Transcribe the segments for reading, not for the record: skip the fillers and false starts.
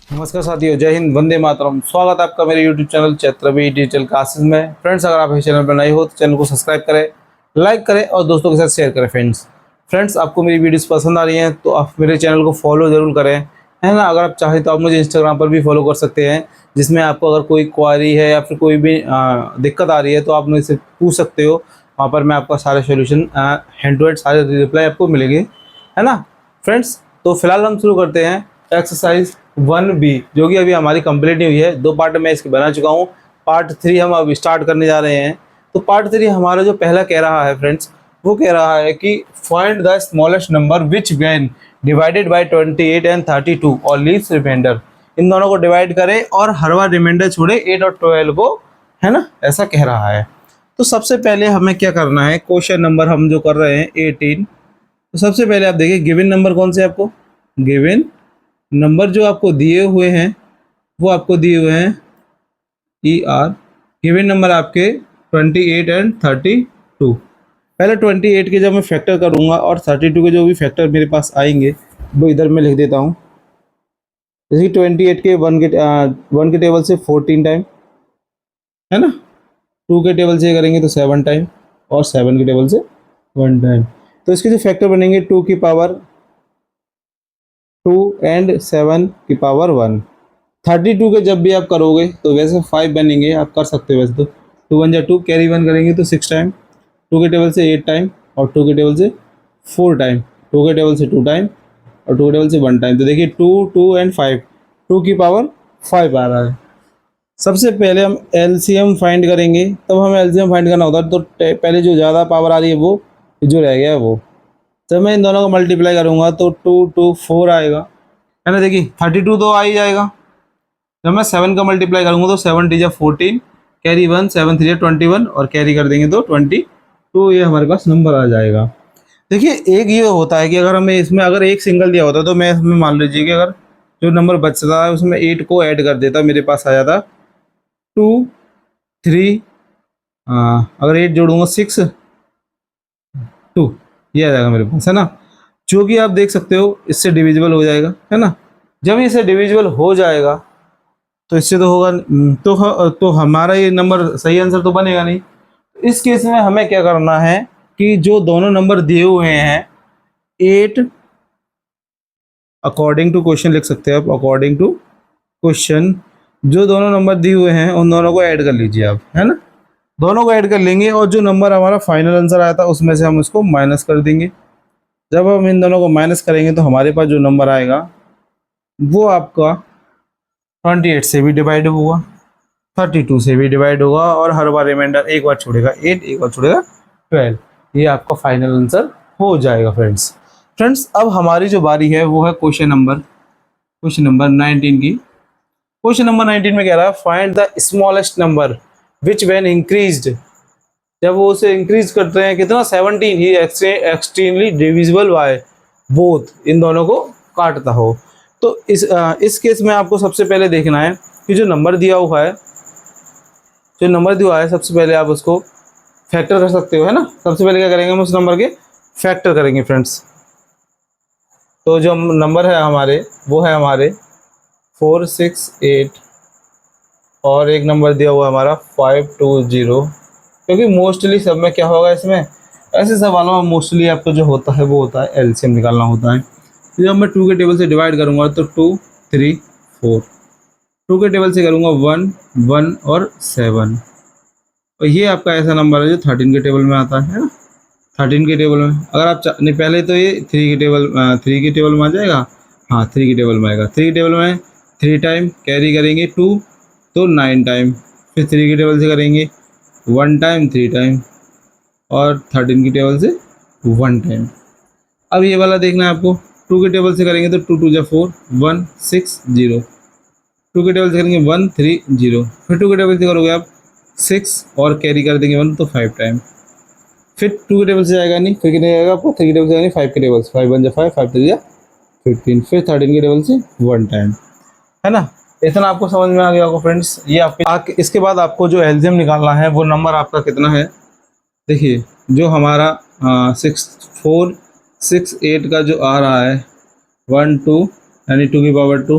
नमस्कार साथियों, जय हिंद, वंदे मातरम। स्वागत है आपका मेरे YouTube चैनल चैत्रवी डिजिटल क्लासेस में। फ्रेंड्स, अगर आप इस चैनल पर नए हो तो चैनल को सब्सक्राइब करें, लाइक करें और दोस्तों के साथ शेयर करें। फ्रेंड्स, आपको मेरी वीडियोस पसंद आ रही हैं तो आप मेरे चैनल को फॉलो ज़रूर करें, है ना। अगर आप चाहें तो आप मुझे इंस्टाग्राम पर भी फॉलो कर सकते हैं, जिसमें आपको अगर कोई क्वारी है या फिर कोई भी दिक्कत आ रही है तो आप मुझसे पूछ सकते हो। वहाँ पर मैं आपका सारे सोल्यूशन हैंड टू हैंड सारे रिप्लाई आपको मिलेंगे, है ना। फ्रेंड्स, तो फिलहाल हम शुरू करते हैं एक्सरसाइज 1B, जो कि अभी हमारी कंप्लीट नहीं हुई है। 2 पार्ट में इसकी बना चुका हूँ। पार्ट 3 हम अब स्टार्ट करने जा रहे हैं। तो पार्ट 3 हमारा जो पहला कह रहा है फ्रेंड्स, वो कह रहा है कि find the smallest number which when divided bye 28 and 32 और लीव्स रिमाइंडर। इन दोनों को डिवाइड करें और हर बार रिमाइंडर छोड़े 8 और 12 को, है ना, ऐसा कह रहा है। तो सबसे पहले हमें क्या करना है, क्वेश्चन नंबर हम जो कर रहे हैं 18। तो सबसे पहले आप देखिए गिवन नंबर कौन से आपको, गिवन नंबर जो आपको दिए हुए हैं वो आपको दिए हुए हैं ER। गिवन नंबर आपके 28 एंड 32। पहले 28 के जब मैं फैक्टर करूंगा और 32 के जो भी फैक्टर मेरे पास आएंगे वो इधर मैं लिख देता हूँ। जैसे कि 28 के वन के टेबल से 14 टाइम, है ना। 2 के टेबल से करेंगे तो 7 टाइम और 7 के टेबल से 1 टाइम। तो इसके जो फैक्टर बनेंगे 2 की पावर 2 एंड 7 की पावर 1। 32 के जब भी आप करोगे तो वैसे 5 बनेंगे, आप कर सकते हो वैसे तो। 2 1 जा 2, कैरी 1 करेंगे तो 6 टाइम, 2 के टेबल से 8 टाइम और 2 के टेबल से 4 टाइम, 2 के टेबल से 2 टाइम और 2 के टेबल से 1 टाइम। तो देखिए 2 2 एंड 5, 2 की पावर 5 आ रहा है। सबसे पहले हम एलसीएम फाइंड करेंगे। तब हमें एलसीएम फाइंड करना होता है तो पहले जो ज़्यादा पावर आ रही है वो जो रह गया है वो। जब मैं इन दोनों को मल्टीप्लाई करूँगा तो 2 2 4 आएगा, है ना। देखिए 32 तो आ ही जाएगा। जब मैं 7 का मल्टीप्लाई करूँगा तो 7 टी जा 14, कैरी 1, 7 3 जा 21 और कैरी कर देंगे तो 22, ये हमारे पास नंबर आ जाएगा। देखिए एक ये होता है कि अगर हमें इसमें अगर एक सिंगल दिया होता तो मैं इसमें मान लीजिए कि अगर जो नंबर बचता है उसमें 8 को ऐड कर देता, मेरे पास आ जाता 2 3, अगर 8 जोड़ूंगा 6 2, ये आ जाएगा मेरे पास, है ना। जो कि आप देख सकते हो इससे डिविजिबल हो जाएगा, है ना। जब इससे डिविजिबल हो जाएगा तो इससे तो होगा तो हमारा ये नंबर सही आंसर तो बनेगा नहीं। इस केस में हमें क्या करना है कि जो दोनों नंबर दिए हुए हैं 8, अकॉर्डिंग टू क्वेश्चन लिख सकते हैं आप, अकॉर्डिंग टू क्वेश्चन जो दोनों नंबर दिए हुए हैं उन दोनों को ऐड कर लीजिए आप, है ना। दोनों को ऐड कर लेंगे और जो नंबर हमारा फाइनल आंसर आया था उसमें से हम उसको माइनस कर देंगे। जब हम इन दोनों को माइनस करेंगे तो हमारे पास जो नंबर आएगा वो आपका 28 से भी डिवाइड होगा, 32 से भी डिवाइड होगा और हर बार रिमाइंडर एक बार छोड़ेगा 8, एक बार छोड़ेगा 12। ये आपका फाइनल आंसर हो जाएगा फ्रेंड्स, अब हमारी जो बारी है वो है क्वेश्चन नंबर 19 की। क्वेश्चन नंबर 19 में कह रहा है find the smallest number which when increased. जब वो उसे इंक्रीज करते हैं कितना 17 ही एक्सट्रीमली डिविजिबल बाय बोथ, इन दोनों को काटता हो। तो इस केस में आपको सबसे पहले देखना है कि जो नंबर दिया हुआ है सबसे पहले आप उसको फैक्टर कर सकते हो, है ना। सबसे पहले क्या करेंगे हम उस नंबर के फैक्टर करेंगे फ्रेंड्स। तो जो नंबर है हमारे वो है हमारे 4 6 8 और एक नंबर दिया हुआ है हमारा 520। क्योंकि मोस्टली सब में क्या होगा, इसमें ऐसे सवालों में मोस्टली आपको जो होता है वो होता है एलसीएम निकालना होता है। जब मैं 2 के टेबल से डिवाइड करूंगा तो 2 3 4, 2 के टेबल से करूंगा 1 1 और 7, और ये आपका ऐसा नंबर है जो 13 के टेबल में आता है ना। 13 के टेबल में अगर आप नहीं, पहले तो ये 3 के टेबल में आ जाएगा। हाँ, 3 के टेबल में आएगा। 3 के टेबल में 3 टाइम कैरी करेंगे 2 तो 9 टाइम, फिर 3 के टेबल से करेंगे 1 टाइम 3 टाइम और 13 की टेबल से 1 टाइम। अब ये वाला देखना है आपको, 2 के टेबल से करेंगे तो 2 2 जा 4 1 6 0, 2 के टेबल से करेंगे 1 3 0, फिर 2 के टेबल से करोगे आप 6 और कैरी कर देंगे 1 तो 5 टाइम, फिर 2 के टेबल से जाएगा नहीं, फिर कितने जाएगा आपको 3 के टेबल से जाएगा 5 के टेबल से, 5 1 जा 5 5 3 जा 15, फिर 13 के टेबल से 1 टाइम, है ना। इतना आपको समझ में आ गया होगा फ्रेंड्स। ये आपके इसके बाद आपको जो एलसीएम निकालना है वो नंबर आपका कितना है। देखिए जो हमारा 6 4 6 8 का जो आ रहा है 1 2 यानी 2 की पावर 2,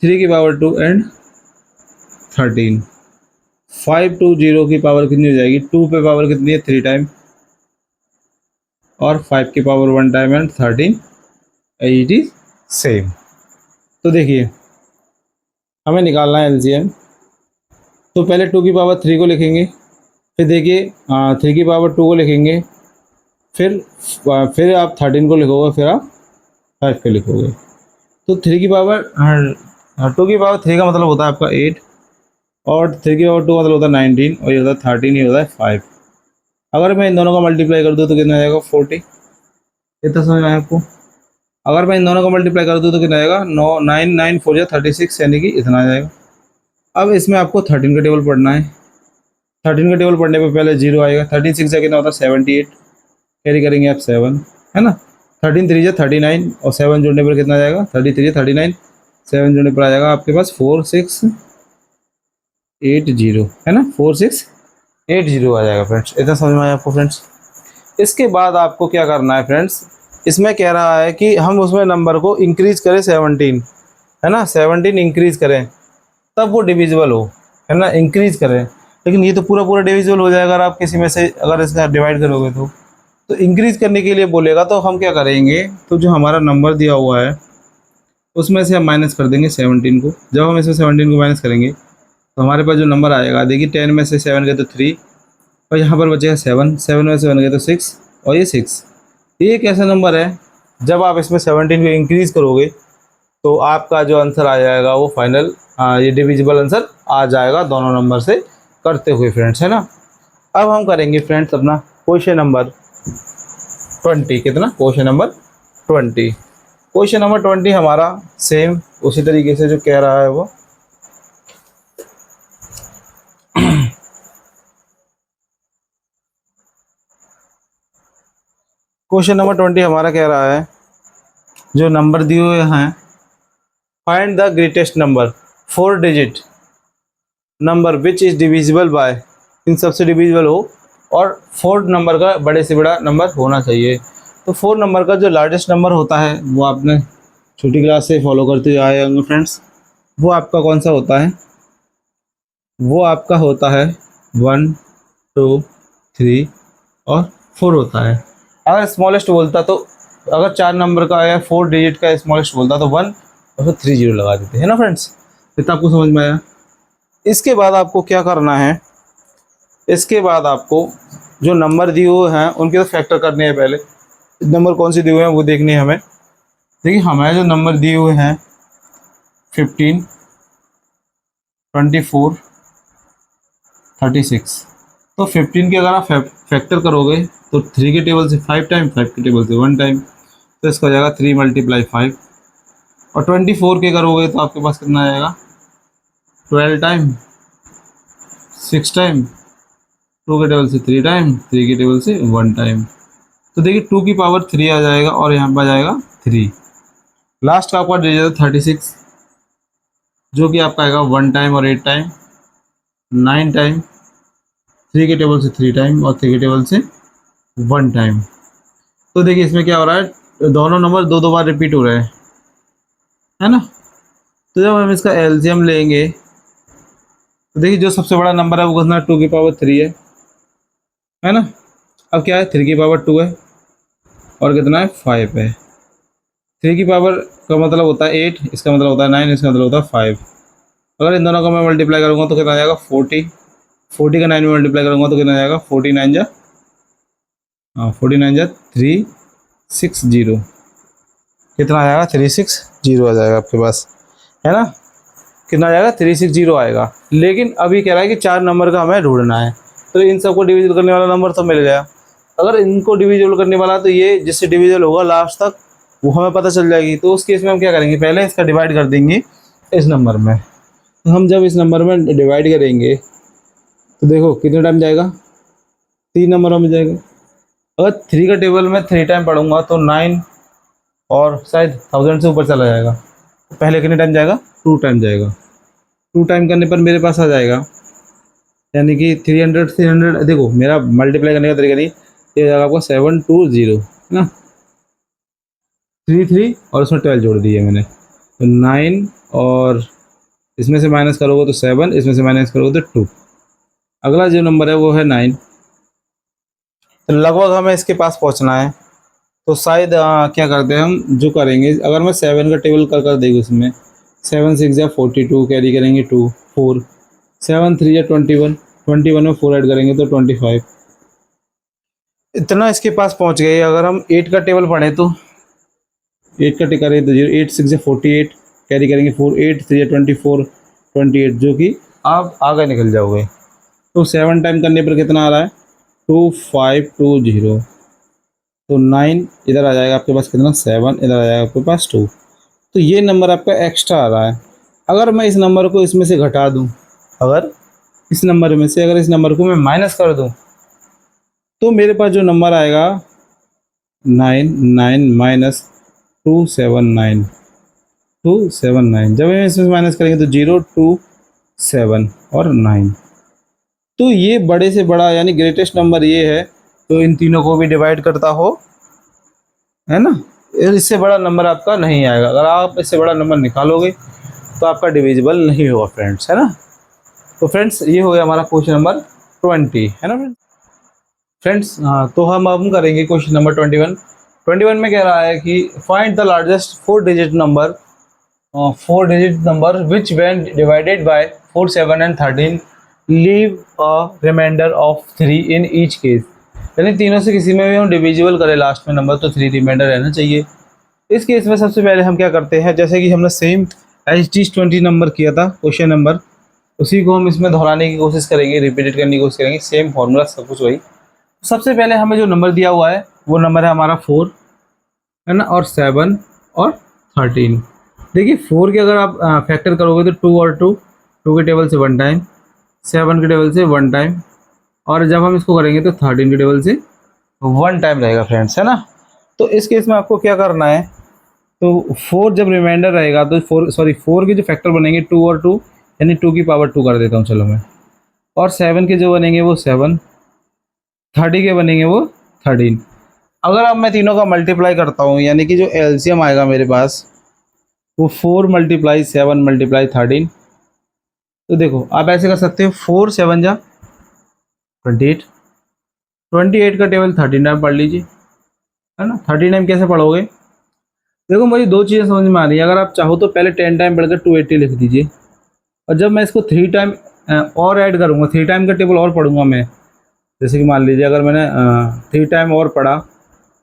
3 की पावर 2 एंड 13। 5 2 0 की पावर कितनी हो जाएगी, 2 पे पावर कितनी है 3 टाइम, और 5 की power 1 time and 13 it is same. तो देखिए हमें निकालना है एलसीएम। तो पहले 2 की पावर 3 को लिखेंगे, फिर देखिए 3 की पावर 2 को लिखेंगे, फिर आप 13 को लिखोगे, फिर आप 5 को लिखोगे। तो 3 की पावर 2 की पावर 3 का मतलब होता है आपका 8, और 3 की पावर 2 मतलब होता है 19, और ये होता है 13, ये होता है 5। अगर मैं इन दोनों का मल्टीप्लाई कर दूँ तो कितना आ जाएगा 40। इतना समझ में आया आपको? अगर मैं इन दोनों का मल्टीप्लाई कर दूँ तो कितना आएगा 9 9 4 या 36, यानी कि इतना आ जाएगा। अब इसमें आपको 13 का टेबल पढ़ना है। 13 का टेबल पढ़ने पे पहले 0 आएगा, 13 6 कितना होता है 78, कैरी करेंगे आप 7, है ना। 13 3 जा 39, और 7 जोड़ने पर कितना आ जाएगा 33 39, 7 जोड़ने पर आ जाएगा आपके पास 4680, है ना, 4680 आ जाएगा फ्रेंड्स। इतना समझ में आया आपको फ्रेंड्स? इसके बाद आपको क्या करना है फ्रेंड्स, इसमें कह रहा है कि हम उसमें नंबर को इंक्रीज करें 17, है ना, 17 इंक्रीज करें तब वो डिविजिबल हो, है ना, इंक्रीज करें। लेकिन ये तो पूरा पूरा डिविजिबल हो जाएगा अगर आप किसी में से अगर इसका डिवाइड करोगे तो इंक्रीज करने के लिए बोलेगा तो हम क्या करेंगे, तो जो हमारा नंबर दिया हुआ है उसमें से हम माइनस कर देंगे 17 को। जब हम इसमें 17 को माइनस करेंगे तो हमारे पास जो नंबर आएगा, देखिए 10 में से 7 गए तो 3, और यहाँ पर बचेगा 7, 7 में से 1 गए तो 6, और ये 6। ये एक ऐसा नंबर है जब आप इसमें 17 को इंक्रीज करोगे तो आपका जो आंसर आ जाएगा वो फाइनल ये डिविजिबल आंसर आ जाएगा दोनों नंबर से करते हुए फ्रेंड्स, है ना। अब हम करेंगे फ्रेंड्स अपना क्वेश्चन नंबर 20। कितना? Question number 20। क्वेश्चन नंबर 20 हमारा सेम उसी तरीके से जो कह रहा है वो क्वेश्चन नंबर 20 हमारा कह रहा है, जो नंबर दिए हुए हैं, find the greatest number 4 digit number which is divisible by, इन सबसे डिविजिबल हो और 4 नंबर का बड़े से बड़ा नंबर होना चाहिए। तो 4 नंबर का जो लार्जेस्ट नंबर होता है वो आपने छोटी क्लास से फॉलो करते हुए आए होंगे फ्रेंड्स। वो आपका कौन सा होता है? वो आपका होता है 1 2 3 और 4 होता है। अगर स्मॉलेस्ट बोलता तो, अगर 4 नंबर का या 4 डिजिट का स्मॉलेस्ट बोलता तो 1 और फिर 3 0 लगा देते हैं ना फ्रेंड्स। इतना आपको समझ में आया? इसके बाद आपको क्या करना है, इसके बाद आपको जो नंबर दिए हुए हैं उनके तो फैक्टर करने हैं। पहले नंबर कौन से दिए हुए हैं वो देखने हैं हमें। देखिए हमारे जो नंबर दिए हुए हैं 15 24 36, तो 15 के अगर आप फैक्टर करोगे तो 3 के टेबल से 5 टाइम, 5 के टेबल से 1 टाइम, तो इसका हो जाएगा 3 × 5। और 24 के करोगे तो आपके पास कितना आएगा 12 टाइम, 6 टाइम, 2 के टेबल से 3 टाइम, 3 के टेबल से 1 टाइम। तो देखिए 2 की पावर 3 आ जाएगा और यहाँ पर आ जाएगा 3। लास्ट का आपका डिजिट है 36, जो कि आपका आएगा 1 टाइम और 8 टाइम, 9 टाइम, 3 के टेबल से 3 टाइम और 3 के टेबल से 1 टाइम। तो देखिए इसमें क्या हो रहा है, दोनों नंबर दो बार रिपीट हो रहे हैं, है ना। तो जब हम इसका एलसीएम लेंगे तो देखिए जो सबसे बड़ा नंबर है वो कितना 2 की पावर 3 है ना। अब क्या है 3 की पावर 2 है और कितना है 5 है। 3 की पावर का मतलब होता है 8, इसका मतलब होता है 9, इसका मतलब होता है 5। अगर इन दोनों का मैं मल्टीप्लाई करूँगा तो कितना आ जाएगा 40। 40 का 9 में मल्टीप्लाई करूँगा तो कितना आ जाएगा 49 जा 360, कितना आ जाएगा 360 आ जाएगा आपके पास, है ना। कितना आ जाएगा 360 आएगा। लेकिन अभी कह रहा है कि 4 नंबर का हमें ढूंढना है, तो इन सबको डिविजिबल करने वाला नंबर तो मिल गया। अगर इनको डिविजिबल करने वाला तो ये जिससे डिविजिबल होगा लास्ट तक वो हमें पता चल जाएगी। तो उस केस में हम क्या करेंगे, पहले इसका डिवाइड कर देंगे इस नंबर में। तो हम जब इस नंबर में डिवाइड करेंगे तो देखो कितने टाइम जाएगा, 3 नंबरों में जाएगा। अगर 3 का टेबल में 3 टाइम पढ़ूंगा तो 9 और शायद 1000 से ऊपर चला जाएगा। तो पहले कितने टाइम जाएगा 2 टाइम जाएगा। 2 टाइम करने पर मेरे पास आ जाएगा, यानी कि 300 देखो मेरा मल्टीप्लाई करने का तरीका नहीं, ये जाएगा आपको 720, है ना। 3 3 और उसमें 12 जोड़ दिए मैंने, तो 9 और इसमें से माइनस करोगे तो 7, इसमें से माइनस करोगे तो 2। अगला जो नंबर है वो है 9। तो लगभग हमें इसके पास पहुंचना है। तो शायद क्या करते हैं हम, जो करेंगे अगर मैं 7 का टेबल कर देंगे उसमें 7 6 या 42 कैरी करेंगे 2 4, 7 3 या 21, 21 में 4 ऐड करेंगे तो 25। इतना इसके पास पहुंच गए। अगर हम 8 का टेबल पढ़ें तो 8 का टिक करें तो 0 8 6 या 48 कैरी करेंगे 4, 8 3 या 24 28, जो कि आप आगे निकल जाओगे। तो 7 टाइम करने पर कितना आ रहा है 2520। तो 9 इधर आ जाएगा आपके पास, कितना 7 इधर आ जाएगा आपके पास 2। तो ये नंबर आपका एक्स्ट्रा आ रहा है। अगर मैं इस नंबर को इसमें से घटा दूं, अगर इस नंबर में से अगर इस नंबर को मैं माइनस कर दूं, तो मेरे पास जो नंबर आएगा 9 माइनस 279 279। जब हम इसमें माइनस करेंगे तो 0 2 7 और 9। तो ये बड़े से बड़ा यानी ग्रेटेस्ट नंबर ये है, तो इन तीनों को भी डिवाइड करता हो, है ना। इससे बड़ा नंबर आपका नहीं आएगा। अगर आप इससे बड़ा नंबर निकालोगे तो आपका डिविजिबल नहीं होगा फ्रेंड्स, है ना। तो फ्रेंड्स ये हो गया हमारा क्वेश्चन नंबर 20, है ना फ्रेंड्स। हाँ, तो हम करेंगे क्वेश्चन नंबर 21। 21 में कह रहा है कि find the largest 4 digit number which when divided by 4 7 and 13 leave a remainder of 3 in each case. यानी तीनों से किसी में भी हम डिविजिबल करें लास्ट में नंबर तो 3 रिमाइंडर रहना चाहिए। इस केस में सबसे पहले हम क्या करते हैं, जैसे कि हमने सेम HT20 नंबर किया था क्वेश्चन नंबर, उसी को हम इसमें दोहराने की कोशिश करेंगे, रिपीटेड करने की कोशिश करेंगे, सेम फॉर्मूला सब कुछ वही। सबसे पहले हमें जो नंबर दिया हुआ है वो नंबर है हमारा 4, है ना, और 7 और 13। देखिए 4 के अगर आप फैक्टर करोगे तो 2 और 2 के टेबल से 1 टाइम, 7 के टेबल से 1 टाइम, और जब हम इसको करेंगे तो 13 के टेबल से 1 टाइम रहेगा फ्रेंड्स, है ना। तो इस केस में आपको क्या करना है, तो 4 जब रिमाइंडर रहेगा तो 4 के जो फैक्टर बनेंगे 2 और 2 यानी 2 की पावर 2 कर देता हूँ चलो मैं, और 7 के जो बनेंगे वो 7, 30 के बनेंगे वो 13। अगर अब मैं तीनों का मल्टीप्लाई करता हूँ यानी कि जो एलसीएम आएगा मेरे पास वो 4 × 7 × 13। तो देखो आप ऐसे कर सकते हो 4 7 जा 28, 28 का टेबल 13 टाइम पढ़ लीजिए, है ना। 13 टाइम कैसे पढ़ोगे, देखो मुझे दो चीज़ें समझ में आ रही है। अगर आप चाहो तो पहले 10 टाइम पढ़कर 280 लिख दीजिए, और जब मैं इसको 3 टाइम और ऐड करूँगा, 3 टाइम का टेबल और पढ़ूंगा मैं, जैसे कि मान लीजिए अगर मैंने 3 टाइम और पढ़ा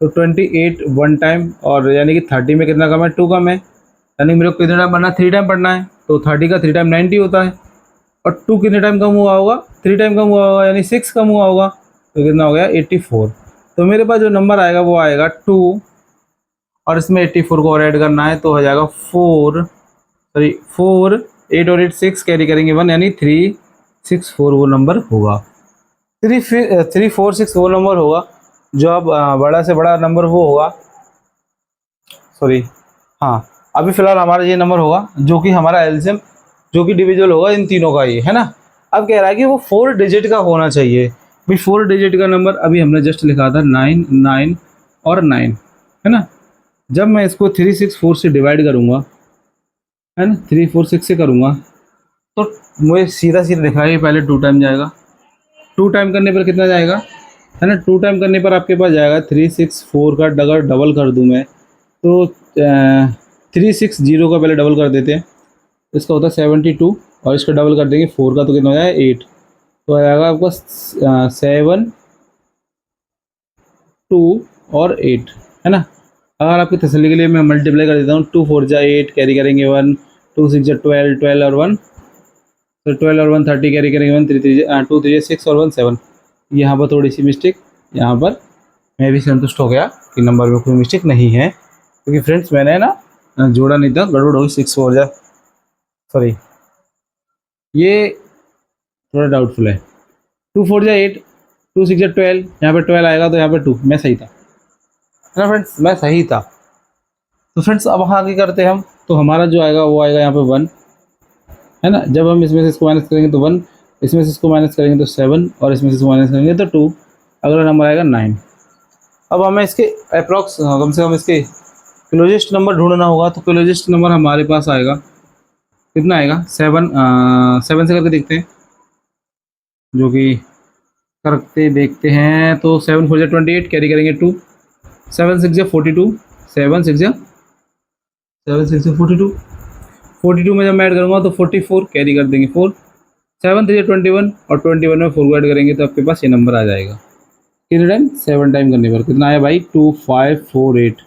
तो 28 1 टाइम, और यानी कि 30 में कितना कम है 2 कम है, यानी मेरे को कितना टाइम पढ़ना है 3 टाइम पढ़ना है, तो 30 का 3 टाइम 90 होता है, और 2 कितने टाइम कम हुआ होगा 3 टाइम कम हुआ होगा यानी 6 कम हुआ होगा, तो कितना हो गया 84। तो मेरे पास जो नंबर आएगा वो आएगा 2, और इसमें 84 को और ऐड करना है तो हो जाएगा 4 8 और 8 6 कैरी करेंगे 1 यानी 364 वो नंबर होगा। 346 वो नंबर होगा जो अब बड़ा से बड़ा नंबर वो होगा, हाँ अभी फ़िलहाल हमारा ये नंबर होगा जो कि हमारा एलसीएम जो कि डिविजिबल होगा इन तीनों का ही, है ना। अब कह रहा है कि वो 4 डिजिट का होना चाहिए। भाई 4 डिजिट का नंबर अभी हमने जस्ट लिखा था 9 9 और 9, है ना। जब मैं इसको 364 से डिवाइड करूँगा, है ना, 346 से करूँगा तो मुझे सीधा सीधा दिख रहा है पहले 2 टाइम जाएगा, 2 टाइम करने पर कितना जाएगा, है ना। 2 टाइम करने पर आपके पास जाएगा 364 का अगर डबल कर दूँ मैं तो 360 का पहले डबल कर देते हैं, इसका होता है 72, और इसका डबल कर देंगे 4 का तो कितना हो जाएगा 8, तो आ जाएगा आपका 7 2 और 8, है ना। अगर आपकी तसल्ली के लिए मैं मल्टीप्लाई कर देता हूँ 2 4 जा 8 कैरी करेंगे 1, 2 6 जा 12 12 और 1, तो 12 और 1 30 कैरी करेंगे 1 3 3 2 3 6 और 1 7। यहाँ पर थोड़ी सी मिस्टेक, यहाँ पर मैं भी संतुष्ट हो गया कि नंबर में कोई मिस्टेक नहीं है, क्योंकि फ्रेंड्स मैंने ना जोड़ा नहीं था, गड़बड़ हो गई 6 4 जा, ये थोड़ा डाउटफुल है। 2 4 जा 8, 2 6 जा 12, यहाँ पे 12 आएगा तो यहाँ पे 2, मैं सही था, है ना फ्रेंड्स, मैं सही था। तो फ्रेंड्स अब हम आगे करते हैं हम, तो हमारा जो आएगा वो आएगा यहाँ पे 1, है ना। जब हम इसमें से इसको माइनस करेंगे तो 1, इसमें से इसको माइनस करेंगे तो 7, और इसमें से इसको माइनस करेंगे तो 2, अगला नंबर आएगा 9। अब हमें इसके अप्रॉक्स कम से कम इसके क्लोजेस्ट नंबर ढूंढना होगा, तो क्लोजेस्ट नंबर हमारे पास आएगा कितना आएगा 7, 7 से करके देखते हैं, जो कि करते देखते हैं। तो 7 4 28, कैरी करेंगे 2, 7 6 42, 7 6 7 6 42, 42 में जब मैं ऐड करूँगा तो 44, कैरी कर देंगे 4, 7 3 21 और 21 में 4 को ऐड करेंगे तो आपके पास ये नंबर आ जाएगा। कितने टाइम? 7 टाइम करने पर कितना आया भाई? 2 5 4 8।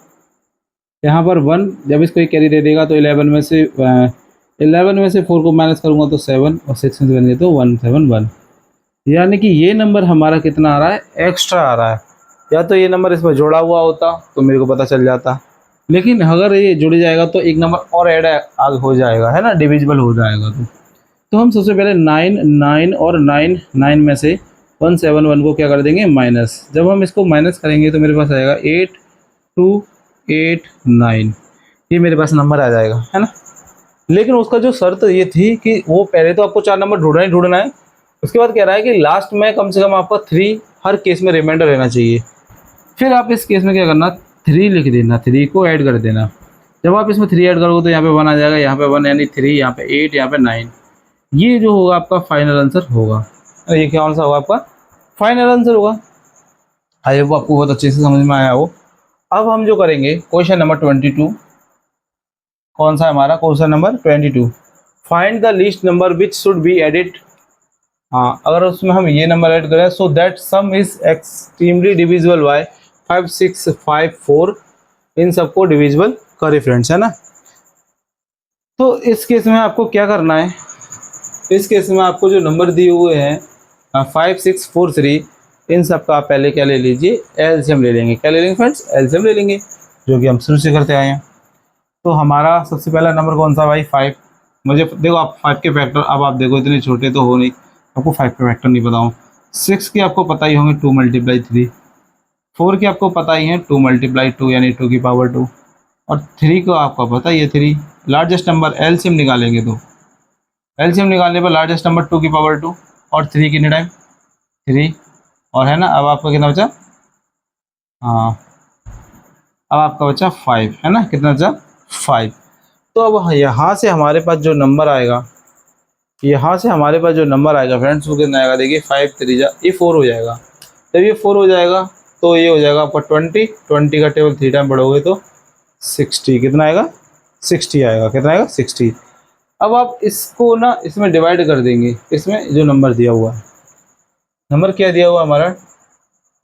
यहाँ पर 1, जब इसको एक कैरी दे देगा तो 11 में से 4 को माइनस करूँगा तो 7 और 6 में से करेंगे तो 171। यानी कि ये नंबर हमारा कितना आ रहा है? एक्स्ट्रा आ रहा है। या तो ये नंबर इसमें जोड़ा हुआ होता तो मेरे को पता चल जाता, लेकिन अगर ये जुड़ जाएगा तो एक नंबर और ऐड आग हो जाएगा, है ना, डिविजिबल हो जाएगा। तो हम सबसे पहले 9 9 और 9 9 में से 171 को क्या कर देंगे? माइनस। जब हम इसको माइनस करेंगे तो मेरे पास आएगा 8 2 8 9, ये मेरे पास नंबर आ जाएगा, है ना। लेकिन उसका जो शर्त ये थी कि वो पहले तो आपको 4 नंबर ढूंढना ही ढूंढना है, उसके बाद कह रहा है कि लास्ट में कम से कम आपका 3 हर केस में रिमाइंडर रहना चाहिए। फिर आप इस केस में क्या करना? 3 लिख देना, 3 को ऐड कर देना। जब आप इसमें 3 ऐड करोगे तो यहाँ पे 1 आ जाएगा, यहाँ पे 1 यानी 3, यहाँ पे 8, यहाँ पे 9। ये जो होगा आपका फाइनल आंसर होगा। ये क्या आंसर होगा आपका? फाइनल आंसर होगा। आई होप आपको बहुत अच्छे से समझ में आया हो। अब हम जो करेंगे क्वेश्चन नंबर 22, कौन सा है हमारा? Question number 22, find the least number which should be added. हाँ, अगर उसमें हम ये नंबर ऐड करें, so that some is extremely divisible by 5 6 5 4, इन सबको डिविजिबल करे फ्रेंड्स, है ना। तो इस केस में आपको क्या करना है? इस केस में आपको जो नंबर दिए हुए हैं 5 6 4 3, इन सब का आप पहले क्या ले लीजिए? एलसीएम ले लेंगे। क्या ले लेंगे फ्रेंड्स? एलसीएम ले लेंगे, जो कि हम शुरू से करते आए हैं। तो हमारा सबसे पहला नंबर कौन सा भाई? 5। मुझे देखो, आप 5 के फैक्टर, अब आप देखो इतने छोटे तो हो नहीं, आपको 5 के फैक्टर नहीं बताऊँ। 6 के आपको पता ही होंगे, 2 × 3। 4 के आपको पता ही है, 2 × 2 यानी 2 की पावर 2। और 3 को आपको पता ही है 3। लार्जेस्ट नंबर एलसीएम निकालेंगे तो एलसीएम निकालने पर लार्जेस्ट नंबर 2 की पावर 2 और 3 कितने टाइम? 3। और है ना, अब आपका कितना बचा? हाँ, अब आपका बचा 5, है ना। कितना बचा? 5। तो अब यहाँ से हमारे पास जो नंबर आएगा, यहाँ से हमारे पास जो नंबर आएगा फ्रेंड्स, वो कितना आएगा? देखिए 5 3 ये 4 हो जाएगा। जब ये 4 हो जाएगा तो ये हो जाएगा आपका 20। 20 का टेबल 3 टाइम बढ़ोगे तो 60। कितना आएगा? 60 आएगा। कितना आएगा? 60। अब आप इसको ना इसमें डिवाइड कर देंगे, इसमें जो नंबर दिया हुआ है, नंबर क्या दिया हुआ हमारा?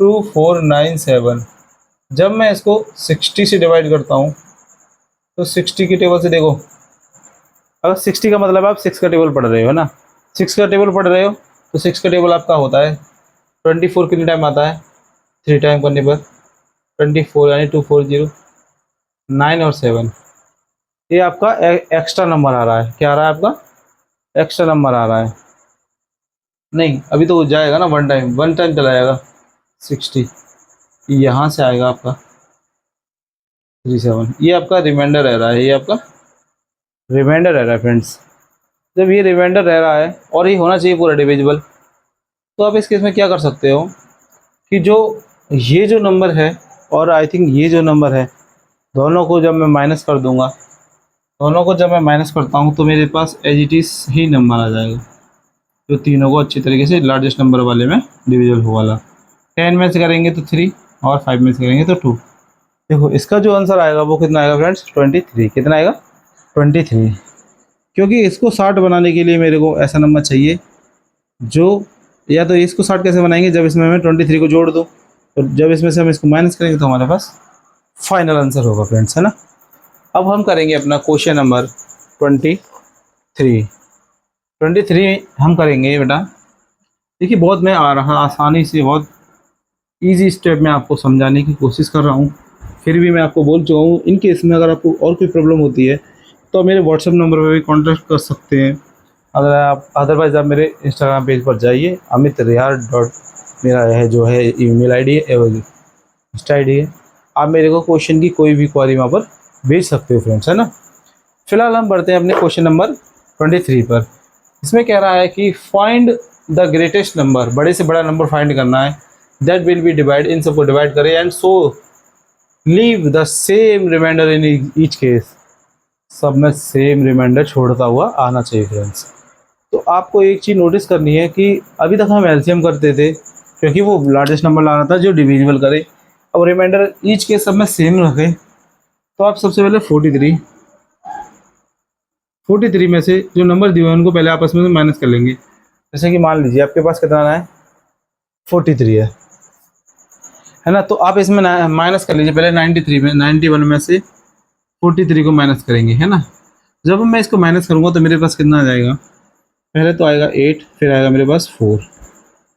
2497। जब मैं इसको 60 से डिवाइड करता हूँ तो 60 की टेबल से देखो, अगर 60 का मतलब आप 6 का टेबल पढ़ रहे हो ना, 6 का टेबल पढ़ रहे हो तो 6 का टेबल आपका होता है 24। कितने टाइम आता है? 3 टाइम करने पर 24 यानी 240, 9 और 7। ये आपका एक्स्ट्रा नंबर आ रहा है। क्या आ रहा है आपका? एक्स्ट्रा नंबर आ रहा है। नहीं, अभी तो जाएगा ना, वन टाइम चला जाएगा 60, यहाँ से आएगा आपका 37। ये आपका रिमाइंडर रह रहा है, ये आपका रिमाइंडर रह रहा है फ्रेंड्स। जब ये रिमाइंडर रह रहा है और ये होना चाहिए पूरा डिविजिबल, तो आप इस केस में क्या कर सकते हो कि जो ये जो नंबर है और आई थिंक ये जो नंबर है, दोनों को जब मैं माइनस कर दूंगा, दोनों को जब मैं माइनस करता हूँ तो मेरे पास एज इट इज़ ही नंबर आ जाएगा, जो तीनों को अच्छी तरीके से लार्जेस्ट नंबर वाले में डिविजिबल हो वाला। 10 में से करेंगे तो 3 और 5 में से करेंगे तो 2। देखो इसका जो आंसर आएगा वो कितना आएगा फ्रेंड्स? 23। कितना आएगा? 23। क्योंकि इसको 60 बनाने के लिए मेरे को ऐसा नंबर चाहिए जो, या तो इसको 60 कैसे बनाएंगे? जब इसमें मैं 23 को जोड़ दूँ, तो जब इसमें से हम इसको माइनस करेंगे तो हमारे पास फाइनल आंसर होगा फ्रेंड्स, है ना। अब हम करेंगे अपना क्वेश्चन नंबर 23 हम करेंगे बेटा। देखिए बहुत मैं आ रहा आसानी से, बहुत इजी स्टेप में आपको समझाने की कोशिश कर रहा हूँ, फिर भी मैं आपको बोल चुका हूँ। इन केस में अगर आपको और कोई प्रॉब्लम होती है तो मेरे व्हाट्सएप नंबर पर भी कॉन्टैक्ट कर सकते हैं। अगर आप अदरवाइज़ आप मेरे इंस्टाग्राम पेज पर जाइए, अमित रियार डॉट मेरा है जो है ईमेल आईडी है, इंस्टा आईडी है। आप मेरे को क्वेश्चन की कोई भी क्वारी वहाँ पर भेज सकते हो फ्रेंड्स, है ना। फिलहाल हम बढ़ते हैं अपने क्वेश्चन नंबर 23 पर। इसमें कह रहा है कि फाइंड द ग्रेटेस्ट नंबर, बड़े से बड़ा नंबर फाइंड करना है, दैट विल बी डिवाइड, इन सबको डिवाइड करें, and so leave the same remainder in each case. सब में सेम रिमाइंडर छोड़ता हुआ आना चाहिए फ्रेंड्स। तो आपको एक चीज़ नोटिस करनी है कि अभी तक हम एलसीएम करते थे क्योंकि वो लार्जेस्ट नंबर लाना था जो डिविजिबल करे। अब रिमाइंडर ईच के सब में सेम रखें, तो आप सबसे पहले 43 में से जो नंबर दिए हैं उनको पहले आपस में माइनस कर लेंगे। जैसे कि मान लीजिए आपके पास कितना है, 43 है ना। तो आप इसमें माइनस कर लीजिए पहले 91 में से 43 को माइनस करेंगे, है ना। जब मैं इसको माइनस करूँगा तो मेरे पास कितना आ जाएगा, पहले तो आएगा 8, फिर आएगा मेरे पास 4,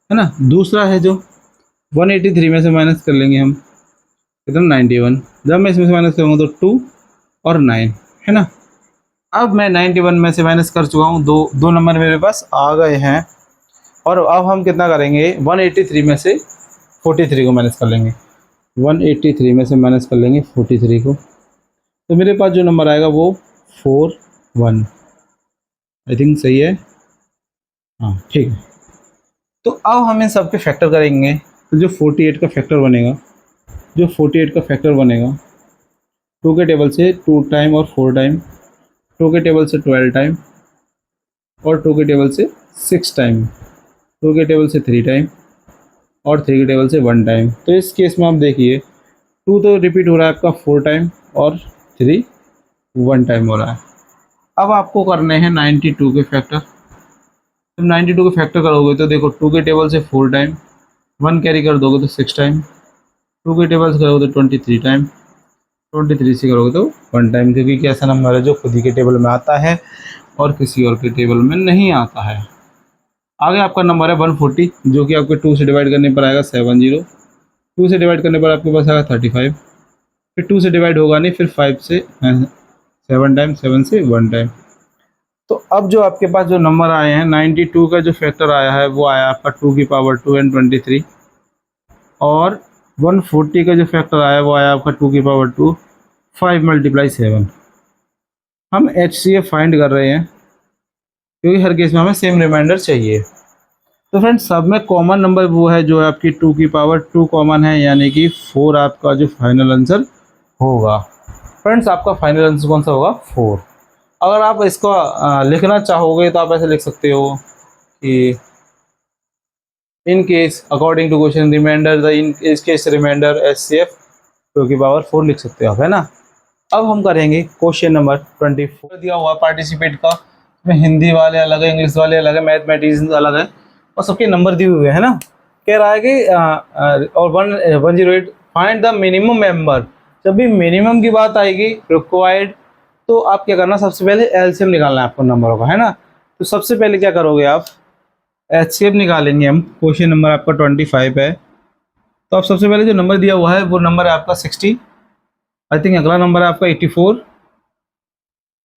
है ना। दूसरा है जो 183 में से माइनस कर लेंगे हम, कितना 91। जब मैं इसमें से माइनस करूँगा तो 2 और 9, है ना। अब मैं 91 में से माइनस कर चुका हूँ, दो नंबर मेरे पास आ गए हैं। और अब हम कितना करेंगे, 183 में से 43 को माइनस कर लेंगे। 183 में से माइनस कर लेंगे 43 को, तो मेरे पास जो नंबर आएगा वो 41। आई थिंक सही है, हाँ ठीक है। तो अब हम इन सब के फैक्टर करेंगे, तो जो 48 का फैक्टर बनेगा, 2 के टेबल से 2 टाइम और 4 टाइम, 2 के टेबल से 12 टाइम और 2 के टेबल से 6 टाइम, 2 के टेबल से 3 टाइम और 3 के टेबल से 1 टाइम। तो इस केस में आप देखिए 2 तो रिपीट हो रहा है आपका 4 टाइम और 3 1 टाइम हो रहा है। अब आपको करने हैं 92 के फैक्टर। जब 92 के फैक्टर करोगे तो देखो 2 के टेबल से 4 टाइम, 1 कैरी कर दोगे तो 6 टाइम, 2 के टेबल से करोगे तो 23 टाइम, 23 से करोगे तो 1 टाइम, क्योंकि एक ऐसा नंबर है जो खुद ही के टेबल में आता है और किसी और के टेबल में नहीं आता है। आगे आपका नंबर है 140, जो कि आपके 2 से डिवाइड करने पर आएगा 70, 2 से डिवाइड करने पर आपके पास आएगा 35, फिर 2 से डिवाइड होगा नहीं, फिर 5 से 7 टाइम, 7 से 1 टाइम। तो अब जो आपके पास जो नंबर आए हैं 92 का जो फैक्टर आया है वो आया आपका 2 की पावर 2 एंड 23, और 140 का जो फैक्टर आया वो आया आपका 2 की पावर 2 5 मल्टीप्लाई 7। हम HCF फाइंड कर रहे हैं क्योंकि हर केस में हमें सेम रिमाइंडर चाहिए। तो फ्रेंड्स सब में कॉमन नंबर वो है जो आपकी 2 की पावर 2 कॉमन है, यानी कि 4 आपका जो फाइनल आंसर होगा। फ्रेंड्स आपका फाइनल आंसर कौन सा होगा, 4। अगर आप इसको लिखना चाहोगे तो आप ऐसे लिख सकते हो कि in case according to question remainder the in case remainder HCF 2 की पावर 4 लिख सकते हो आप, है ना। अब हम करेंगे क्वेश्चन नंबर 24 दिया हुआ पार्टिसिपेट का, इसमें हिंदी वाले अलग है, इंग्लिश वाले अलग है, मैथमेटिक्स अलग है और सबके नंबर दिए हुए हैं ना। कह रहा है कि और 108 फाइंड द मिनिमम मेंबर। जब भी मिनिमम की बात आएगी रिक्वायर्ड, तो आप क्या करना, सबसे पहले एलसीएम निकालना है आपको नंबरों का, है ना। तो सबसे पहले क्या करोगे आप, HCF निकालेंगे हम। क्वेश्चन नंबर आपका 25 है, तो आप सबसे पहले जो नंबर दिया हुआ है वो नंबर है आपका 60। आई थिंक अगला नंबर है आपका 84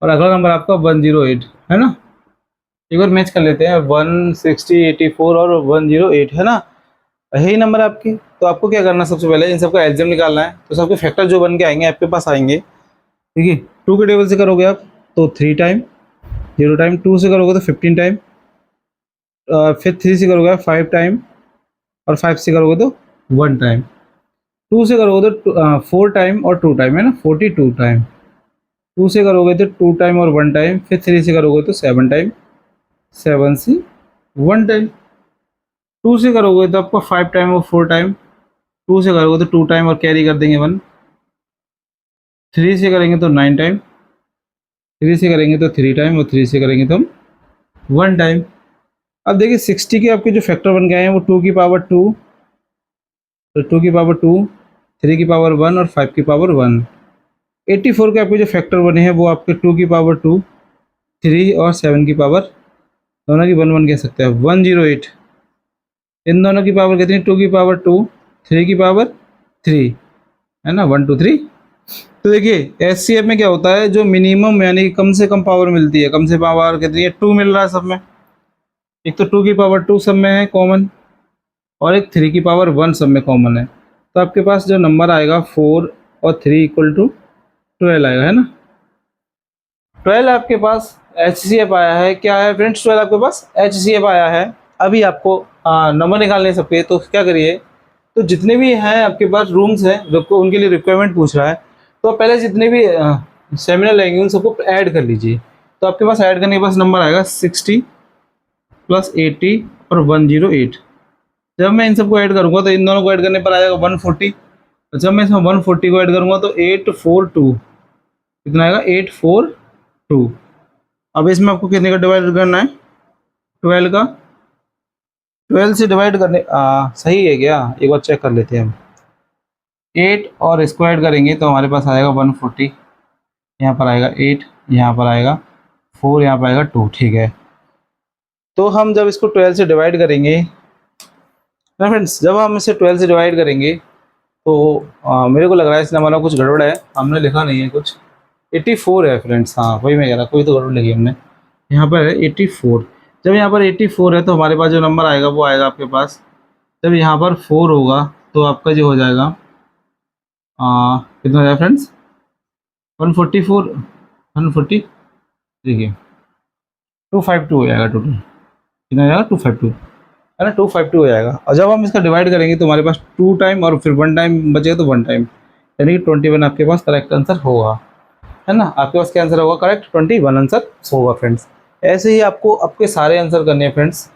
और अगला नंबर आपका 108, है ना। एक बार मैच कर लेते हैं, 160, 84 और 108, है ना। यही नंबर है आपके। तो आपको क्या करना है, सबसे पहले इन सबका एलसीएम निकालना है। तो सबके फैक्टर जो बन के आएंगे आपके पास आएंगे, ठीक है। 2 के टेबल से करोगे आप तो 3 टाइम 0 टाइम, 2 से करोगे तो 15 टाइम, फिर 3 से करोगे 5 टाइम और 5 से करोगे तो 1 टाइम, 2 से करोगे तो 4 टाइम और 2 टाइम, है ना, 42 टाइम, 2 से करोगे तो 2 टाइम और 1 टाइम, फिर 3 से करोगे तो 7 टाइम, 7 से 1 टाइम, 2 से करोगे तो आपको 5 टाइम और 4 टाइम, 2 से करोगे तो 2 टाइम और कैरी कर देंगे 1, 3 से करेंगे तो 9 टाइम, 3 से करेंगे तो 3 टाइम और 3 से करेंगे तो 1 टाइम। अब देखिए 60 के आपके जो फैक्टर बन गए हैं वो 2 की पावर 2, तो 2 की पावर 2, 3 की पावर 1 और 5 की पावर 1। 84 के आपके जो फैक्टर बने हैं वो आपके 2 की पावर 2, 3 और 7 की पावर, दोनों की 1 1 कह सकते हैं, 108। इन दोनों की पावर कितनी, 2 की पावर 2, 3 की पावर 3, है ना, 1 2 3। तो देखिए HCF में क्या होता है, जो मिनिमम यानी कि कम से कम पावर मिलती है, कम से पावर कितनी है, 2 मिल रहा है सब में। एक तो 2 की पावर 2 सब में है कॉमन, और एक 3 की पावर 1 सब में कॉमन है। तो आपके पास जो नंबर आएगा 4 और 3 इक्वल टू 12 आएगा, है ना। 12 आपके पास HCF आया है। क्या है फ्रेंड्स, 12 आपके पास HCF आया है। अभी आपको नंबर निकालने सबके, तो क्या करिए, तो जितने भी हैं आपके पास रूम्स हैं उनके लिए रिक्वायरमेंट पूछ रहा है। तो पहले जितने भी सेमिनल लगेंगे, उन सबको ऐड कर लीजिए। तो आपके पास ऐड करने के पास नंबर आएगा 60 प्लस 80 और 108। जब मैं इन सबको ऐड करूँगा तो इन दोनों को ऐड करने पर आ जाएगा 140। जब मैं इसमें 140 को ऐड करूँगा तो 842, कितना आएगा 842। अब इसमें आपको कितने का डिवाइड करना है, 12 का। 12 से डिवाइड करने सही है क्या, एक बार चेक कर लेते हैं हम। 8 और इसको ऐड करेंगे तो हमारे पास आएगा 140, यहाँ पर आएगा 8, यहाँ पर आएगा 4, यहाँ पर आएगा 2, ठीक है। तो हम जब इसको 12 से डिवाइड करेंगे ना फ्रेंड्स, जब हम इसे 12 से डिवाइड करेंगे तो मेरे को लग रहा है इस नंबर में कुछ गड़बड़ है, हमने लिखा नहीं है कुछ। 84 है फ्रेंड्स, हाँ वही मैं कह रहा, कोई तो गड़बड़ लिखी हमने। यहाँ पर है 84। जब यहाँ पर 84 है तो हमारे पास जो नंबर आएगा वो आएगा आपके पास, जब यहाँ पर 4 होगा तो आपका जो हो जाएगा कितना हो जाएगा फ्रेंड्स, 144, 140, देखिए 252 हो जाएगा टोटल। कितना हो जाएगा 252, है ना, 252 हो जाएगा। और जब हम इसका डिवाइड करेंगे तो हमारे पास 2 टाइम और फिर 1 टाइम बचेगा तो 1 टाइम, यानी कि 21 आपके पास करेक्ट आंसर होगा, है ना। आपके पास क्या आंसर होगा, करेक्ट 21 आंसर होगा फ्रेंड्स। ऐसे ही आपको आपके सारे आंसर करने हैं फ्रेंड्स।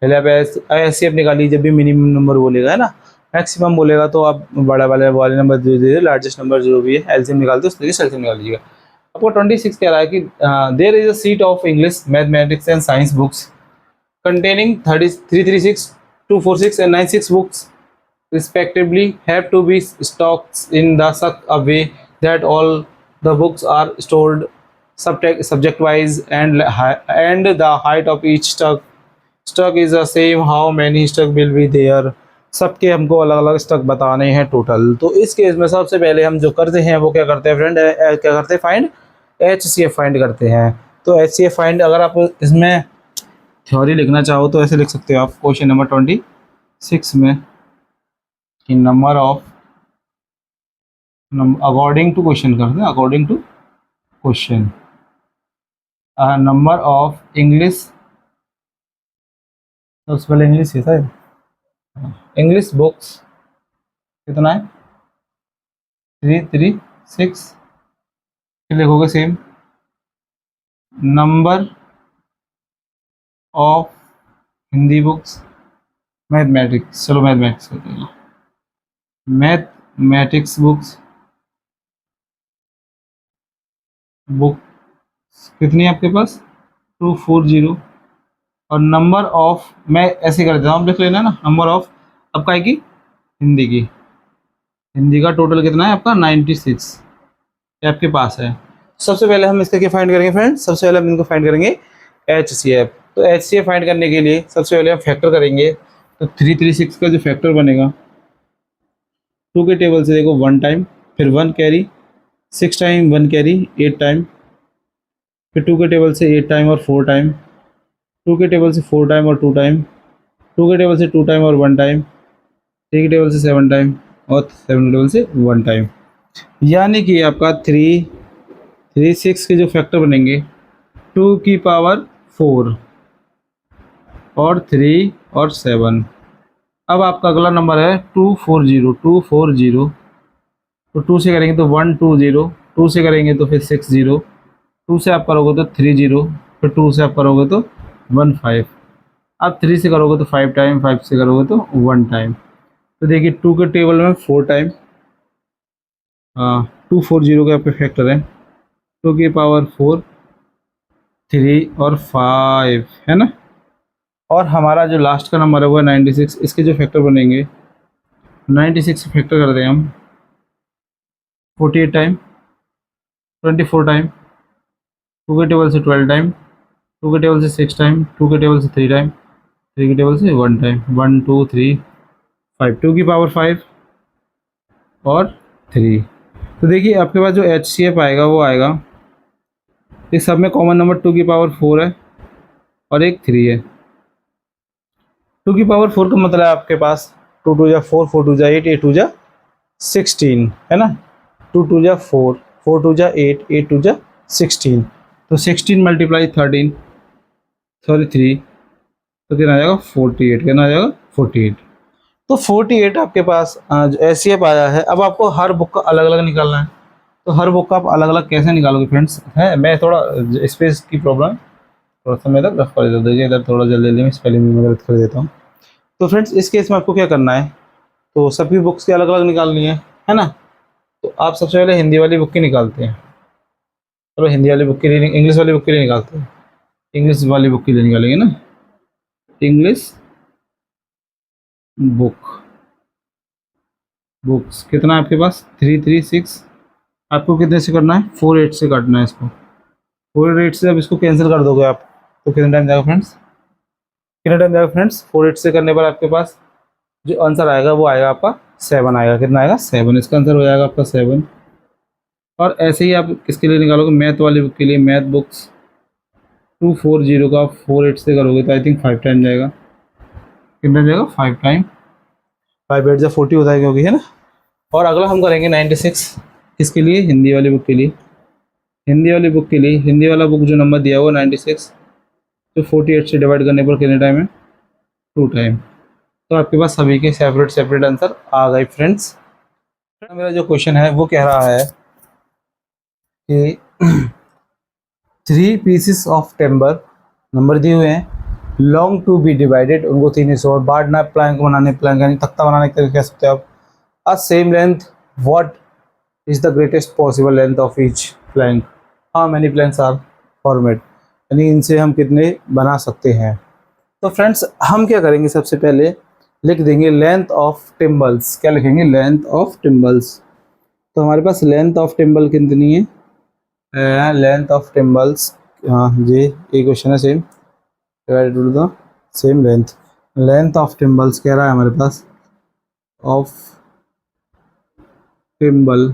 पहले आप ऐसे आप निकालिए, जब भी मिनिमम नंबर बोलेगा, है ना, मैक्सिमम बोलेगा तो आप बड़ा वाले नंबर दे दीजिए, लार्जेस्ट नंबर जो भी है एलसीएम निकालते हो उस तरीके से एलसीएम निकाल लीजिएगा। आपको 26 कह रहा है कि there is a seat of English, mathematics and science books containing 336, 246 and 96 books respectively have to be stocked in the such a way that all the books are stored subject wise and the height of each stock is the same. How many stock will be there? सबके हमको अलग अलग stock बताने हैं total. तो इस case में सबसे पहले हम जो करते हैं वो क्या करते हैं फ्रेंड, क्या करते हैं, फाइंड HCF फाइंड करते हैं। तो HCF फाइंड, अगर आप इसमें थ्योरी लिखना चाहो तो ऐसे लिख सकते हो आप क्वेश्चन नंबर 26 में कि number of, according to question करते हैं, according to question number of English, सबसे पहले इंग्लिश ही था, इंग्लिश बुक्स कितना है 336, फिर लिखोगे same number of Hindi books, mathematics, चलो मैथमेटिक्स करते हैं, मैथमेटिक्स बुक्स कितनी है आपके पास 240, और नंबर ऑफ, मैं ऐसे कर देता हूँ, लिख लेना ना, नंबर ऑफ आपका है कि हिंदी की, हिंदी का टोटल कितना है आपका 96, ये आपके पास है। सबसे पहले हम इसका क्या फाइंड करेंगे फ्रेंड्स, सबसे पहले हम इनको फाइंड करेंगे HCF। तो HCF फाइंड करने के लिए सबसे पहले हम फैक्टर करेंगे। तो 336 का जो फैक्टर बनेगा 2 के टेबल से देखो 1 टाइम, फिर 1 कैरी, 6 टाइम 1 कैरी 8 टाइम, फिर 2 के टेबल से 8 टाइम और 4 टाइम, 2 के टेबल से 4 टाइम और 2 टाइम, 2 के टेबल से 2 टाइम और 1 टाइम, 3 के टेबल से 7 टाइम और 7 के टेबल से 1 टाइम। यानी कि आपका 336 के जो फैक्टर बनेंगे 2 की पावर 4 और 3 और 7। अब आपका अगला नंबर है 240, 240, तो 2 से करेंगे तो 120, 2 से करेंगे तो फिर 60, 2 से आप करोगे तो 30, फिर 2 से आप करोगे तो 15, आप 3 से करोगे तो 5 टाइम, 5 से करोगे तो 1 टाइम। तो देखिए 2 के टेबल में 4 टाइम, 240 के आपके फैक्टर हैं 2 की पावर 4, 3 और 5, है ना। और हमारा जो लास्ट का नंबर है वो है 96, इसके जो फैक्टर बनेंगे 96 फैक्टर कर दें हम 48 टाइम, 24 टाइम, 2 के टेबल से 12 टाइम, 2 के टेबल से 6 टाइम, 2 के टेबल से 3 टाइम, 3 के टेबल से 1 टाइम, 1 2 3 5, 2 की पावर 5 और 3। तो देखिए आपके पास जो HCF आएगा वो आएगा, इस सब में कॉमन नंबर 2 की पावर 4 है और एक 3 है। 2 की पावर 4 का मतलब है आपके पास 2 2 जा 4, 4 2 जा 8, 8 2 जा 16, है ना। 2 2 जा 4, 4 2 जा 8, 8 2 जा 16, तो 16 मल्टीप्लाई 13, सॉरी 3, तो कितना आ जाएगा 48, कितना आ जाएगा 48। तो 48 आपके पास जो HCF आया है। अब आपको हर बुक का अलग अलग निकालना है। तो हर बुक का आप अलग अलग कैसे निकालोगे फ्रेंड्स? है, मैं थोड़ा स्पेस की प्रॉब्लम, थोड़ा सा मैं इधर रफ कर देता, देखिए इधर थोड़ा जल्दी जल्दी में स्पेलिंग में मदद कर देता हूँ। तो फ्रेंड्स इस केस में आपको क्या करना है, तो सभी बुक्स की अलग अलग निकालनी है ना। तो आप सबसे पहले हिंदी वाली बुक की निकालते हैं। चलो हिंदी वाली बुक के लिए, इंग्लिश वाली बुक के लिए निकालते हैं। इंग्लिश वाली बुक के लिए निकालेंगे ना, इंग्लिश बुक, बुक्स कितना है आपके पास? 336। आपको कितने से करना है? 48 से काटना है इसको। 48 से अब इसको कैंसिल कर दोगे आप, तो कितना टाइम जाएगा फ्रेंड्स? कितना टाइम जाएगा फ्रेंड्स? 48 से करने पर आपके पास जो आंसर आएगा वो आएगा आपका 7 आएगा। कितना आएगा? 7। इसका आंसर हो जाएगा आपका 7। और ऐसे ही आप किसके लिए निकालोगे? मैथ वाली बुक के लिए, मैथ बुक्स 240 का 48 से करोगे तो आई थिंक 5 टाइम जाएगा। कितना जाएगा? 5 टाइम। 5 8 जा 40 होता है क्योंकि, है ना। और अगला हम करेंगे 96। किसके लिए? हिंदी वाली बुक के लिए। हिंदी वाली बुक के लिए, हिंदी वाला बुक जो नंबर दिया हुआ 96, तो 48 से डिवाइड करने पर कितने टाइम है? 2 टाइम। तो आपके पास सभी के सेपरेट सेपरेट आंसर आ गए फ्रेंड्स। मेरा जो क्वेश्चन है वो कह रहा है कि 3 पीसेस ऑफ टिम्बर, नंबर दिए हुए हैं, लॉन्ग टू बी डिवाइडेड, उनको 3 हिस्सों और बांटना, प्लैंक बनाने, प्लैंक यानी तख्ता बनाने के तरीके कह सकते हो आप। A same length, what is the greatest possible length of each plank? How many planks are formed, यानी इनसे हम कितने बना सकते हैं। तो फ्रेंड्स हम क्या करेंगे, सबसे पहले लिख देंगे लेंथ ऑफ टिम्बल्स। क्या लिखेंगे? Length of timbers. तो हमारे पास लेंथ ऑफ टिम्बल कितनी है? लेंथ ऑफ टिम्बल्स, हाँ जी ये क्वेश्चन है same, divided to the same length. Length of timbers कह रहा है हमारे पास, ऑफ टिम्बल,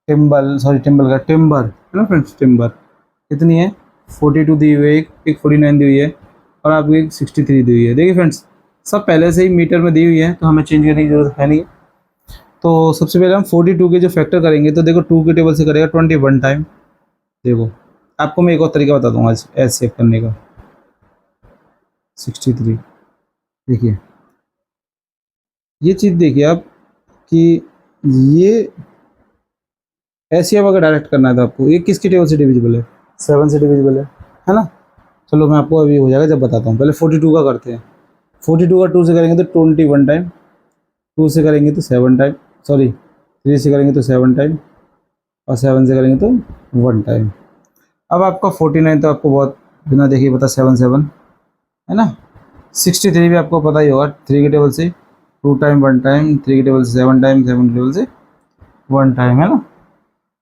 टिम्बल सॉरी टिम्बल का टिम्बर है ना फ्रेंड्स, टिम्बर कितनी है? 42 दी हुई है, एक 49 दी हुई है, और आपको एक 63 दी हुई है। देखिए फ्रेंड्स सब पहले से ही मीटर में दी हुई है, तो हमें चेंज करने की जरूरत है नहीं। तो सबसे पहले हम 42 के जो फैक्टर करेंगे, तो देखो 2 के टेबल से करेगा 21 टाइम। देखो आपको मैं एक और तरीका बता दूंगा ऐसे सेव करने का। 63, देखिए ये चीज़ देखिए आप कि ये ऐसे अब अगर डायरेक्ट करना है तो आपको ये किसकी टेबल से डिविजिबल है? 7 से डिविजिबल है ना। चलो मैं आपको अभी हो जाएगा जब बताता हूँ, पहले 42 का करते हैं। 42 का 2 से करेंगे तो 21 टाइम, 2 से करेंगे तो 7 टाइम, सॉरी 3 से करेंगे तो 7 टाइम, और 7 से करेंगे तो 1 टाइम। अब आपका 49 तो आपको बहुत बिना देखे पता, 7 7 है ना। 63 भी आपको पता ही होगा, 3 के टेबल से 2 टाइम 1 टाइम, 3 के टेबल से 7 टाइम, 7 के टेबल से 1 टाइम, है ना।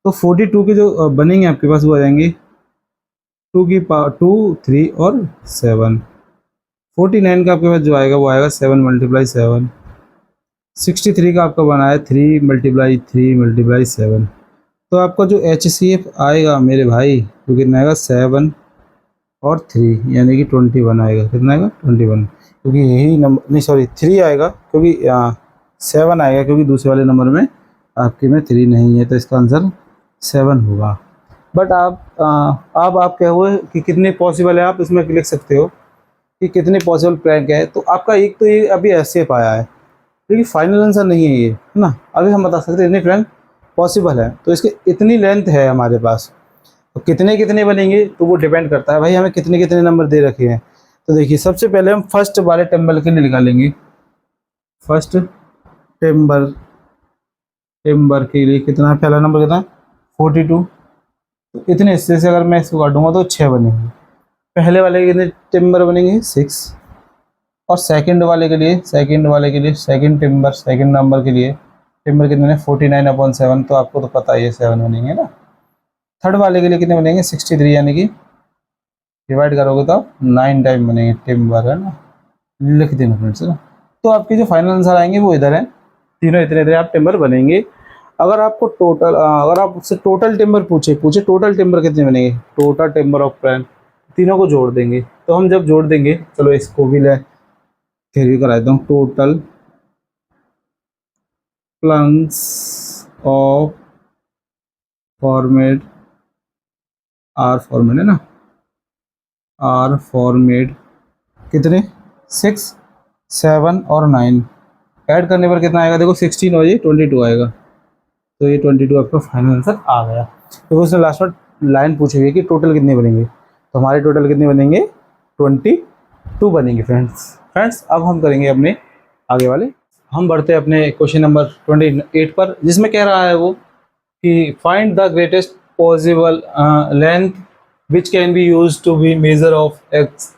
तो 42 के जो बनेंगे आपके पास वो आ जाएंगे 2 की पावर 2, 3 और 7। 49 का आपके पास जो आएगा वो आएगा 7 × 7। 63 का आपका बना है 3 × 3 × 7। तो आपका जो HCF आएगा मेरे भाई वो कितना आएगा? 7 और 3 यानी कि 21 आएगा। कितना आएगा? 21, क्योंकि यही नंबर नहीं, सॉरी 3 आएगा, क्योंकि 7 आएगा क्योंकि दूसरे वाले नंबर में आपके में 3 नहीं है, तो इसका आंसर 7 होगा। बट अब आप क्या हुए कि कितने पॉसिबल है, आप इसमें लिख सकते हो कि कितने पॉसिबल प्रैंक है। तो आपका एक तो ये अभी एस्केप आया है, लेकिन फाइनल आंसर नहीं है ये, है ना। अभी हम बता सकते हैं इतने प्रैंक पॉसिबल है, तो इसकी इतनी लेंथ है हमारे पास। तो कितने कितने बनेंगे तो वो डिपेंड करता है भाई हमें कितने कितने नंबर दे रखे हैं। तो देखिए सबसे पहले हम फर्स्ट वाले टेम्बल के लिए निकालेंगे। फर्स्ट टेम्बर, टेम्बर के लिए कितना है? पहला नंबर कितना है? 42। तो इतने हिस्से से अगर मैं इसको काटूंगा तो 6 बनेंगे। पहले वाले के कितने टिम्बर बनेंगे? 6। और सेकंड वाले के लिए, सेकंड वाले के लिए, सेकंड टिम्बर, सेकंड नंबर के लिए टिम्बर कितने हैं? 49/7, तो आपको तो पता ही है 7 बनेंगे ना। थर्ड वाले के लिए कितने बनेंगे? 63, यानी कि डिवाइड करोगे तो 9 टाइम बनेंगे टिम्बर, है ना। लिख देना फ्रेंड्स, है ना। तो आपके जो फाइनल आंसर आएंगे वो इधर है, तीनों इतने इतने आप टिम्बर बनेंगे। अगर आपको टोटल अगर आप उससे टोटल टिम्बर पूछे टोटल टिम्बर कितने बनेंगे, टोटल टिम्बर ऑफ प्लान, तीनों को जोड़ देंगे। तो हम जब जोड़ देंगे, चलो इसको भी ले फिर भी करा देता हूँ। Total planks of format, R format है ना, आर फॉर्मेट कितने? 6, 7 और 9 ऐड करने पर कितना आएगा? देखो 16 और ये 22 आएगा। तो ये 22 आपका फाइनल आंसर आ गया। तो उसने लास्ट में लाइन पूछी हुई है कि टोटल कितने बनेंगे, तो हमारे टोटल कितने बनेंगे 22 बनेंगे फ्रेंड्स अब हम करेंगे अपने आगे वाले, हम बढ़ते हैं अपने क्वेश्चन नंबर 28 पर, जिसमें कह रहा है वो कि find the greatest possible length which can be use to be measure of X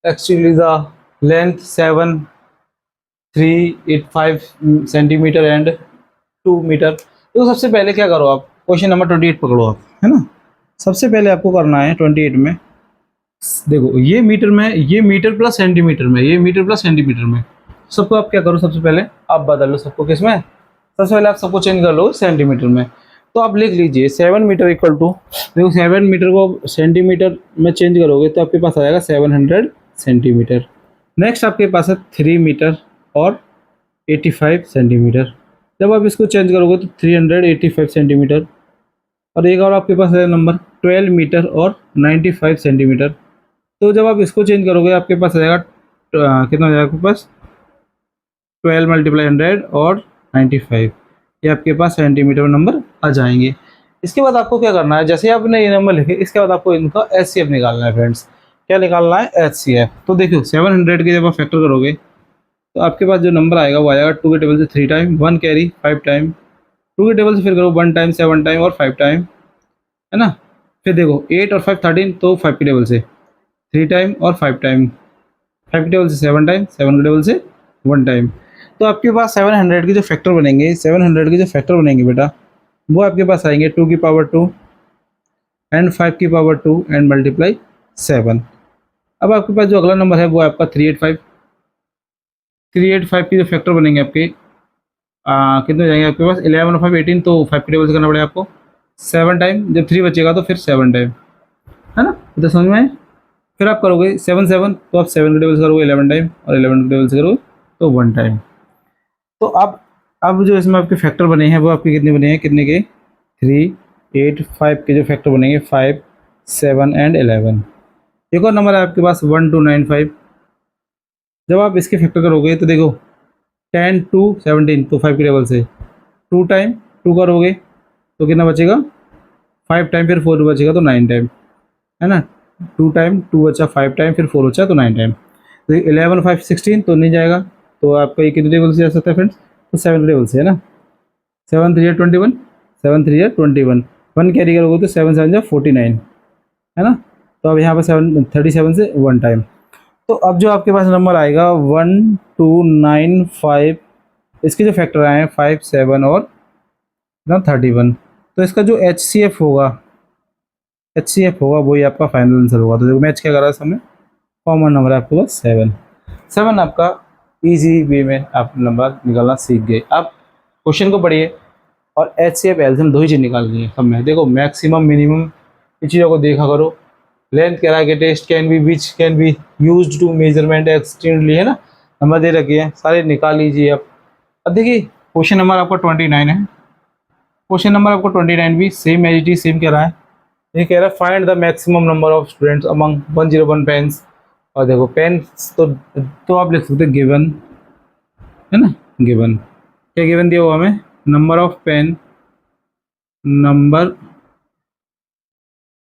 actually the length 7,385 centimetre and 2 metre. तो सबसे पहले क्या करो आप, क्वेश्चन नंबर 28 पकड़ो आप, है ना। सबसे पहले आपको करना है 28 में, देखो ये मीटर में, ये मीटर प्लस सेंटीमीटर में, ये मीटर प्लस सेंटीमीटर में, सबको आप क्या करो, सबसे पहले आप बदल लो सबको, किसमें, सबसे पहले आप सबको चेंज कर लो सेंटीमीटर में। तो आप लिख लीजिए 7 मीटर इक्वल टू, देखो 7 मीटर को सेंटीमीटर में चेंज करोगे तो आपके पास आ जाएगा 700 सेंटीमीटर। नेक्स्ट आपके पास है 3 मीटर और 85 सेंटीमीटर, जब आप इसको चेंज करोगे तो 385 सेंटीमीटर। और एक और आपके पास है नंबर 12 मीटर और 95 सेंटीमीटर, तो जब आप इसको चेंज करोगे आपके पास आ जाएगा कितना हो जाएगा आपके पास 12 मल्टीप्लाई 100 और 95, ये आपके पास सेंटीमीटर में नंबर आ जाएंगे। इसके बाद आपको क्या करना है, जैसे आपने ये नंबर लिखे इसके बाद आपको इनका HCF निकालना है फ्रेंड्स। क्या निकालना है, HCF। तो देखो 700 के जब आप फैक्टर करोगे तो आपके पास जो नंबर आएगा वो आएगा 2 के टेबल से 3 टाइम, 1 कैरी 5 टाइम, 2 के टेबल से फिर करो 1 टाइम 7 टाइम और 5 टाइम, है ना। फिर देखो 8 और 5 13, तो 5 के टेबल से 3 टाइम और 5 टाइम, 5 के टेबल से 7 टाइम, 7 के टेबल से 1 टाइम। तो आपके पास 700 के जो फैक्टर बनेंगे, 700 के जो फैक्टर बनेंगे बेटा, वो आपके पास आएंगे 2 की पावर 2 एंड 5 की पावर 2 एंड मल्टीप्लाई 7। अब आपके पास जो अगला नंबर है वो है आपका 385। 385 के जो फैक्टर बनेंगे आपके कितने हो जाएंगे आपके पास 11 और 5 18, तो 5 के टेबल से करना पड़ेगा आपको 7 टाइम, जब 3 बचेगा तो फिर 7 टाइम, है ना। तो समझ में आए। फिर आप करोगे 7 7, तो आप 7 के टेबल से करोगे 11 टाइम और 11 के टेबल से करोगे तो 1 टाइम। तो अब जो इसमें आपके फैक्टर बने हैं वो आपके कितने बने हैं, कितने के 3 8 5 के जो फैक्टर बनेंगे 5 7 एंड 11। एक और नंबर है आपके पास 1295, जब आप इसके फैक्टर करोगे तो देखो 10 2 17, तो 5 के टेबल से 2 टाइम 2 करोगे तो कितना बचेगा 5 टाइम, फिर 4 बचेगा तो 9 टाइम, है ना। 2 टाइम 2 बचा, 5 टाइम फिर 4 बचा तो 9 टाइम। तो 11 5 16 तो नहीं जाएगा, तो आपका ये कितने टेबल से जा सकता है फ्रेंड्स, तो 7 टेबल से, है ना। 7 3 21, 7 3 21, 1 कैरी करोगे तो 7 7 49, है ना। तो अब यहाँ पर 7 37 से 1 टाइम। तो अब जो आपके पास नंबर आएगा 1295, इसके जो फैक्टर आए हैं 5 7 और 31, तो इसका जो HCF होगा वही आपका फाइनल आंसर होगा। तो देखो मैच क्या कर रहा है समय, कॉमन नंबर है आपके पास 7 आपका इजी वे में आप नंबर निकालना सीख गए। आप क्वेश्चन को पढ़िए और HCF एल्सियम दो ही चीज़ निकालनी है सब में। देखो मैक्सिमम मिनिमम इन चीज़ों को देखा करो। लेंथ कह रहा है कि test can be which can be use to measurement extendedly, है ना, नंबर दे रखे हैं सारे निकाल लीजिए आप। अब देखिए क्वेश्चन नंबर आपका 29 है, क्वेश्चन नंबर आपको 29 भी same as it is same कह रहा है। ये कह रहा है find the maximum number of students among 101 pens. और देखो पेन्स तो आप लिख सकते गिवन, है ना, गिवन क्या गिवन दिया हुआ हमें, number of pen,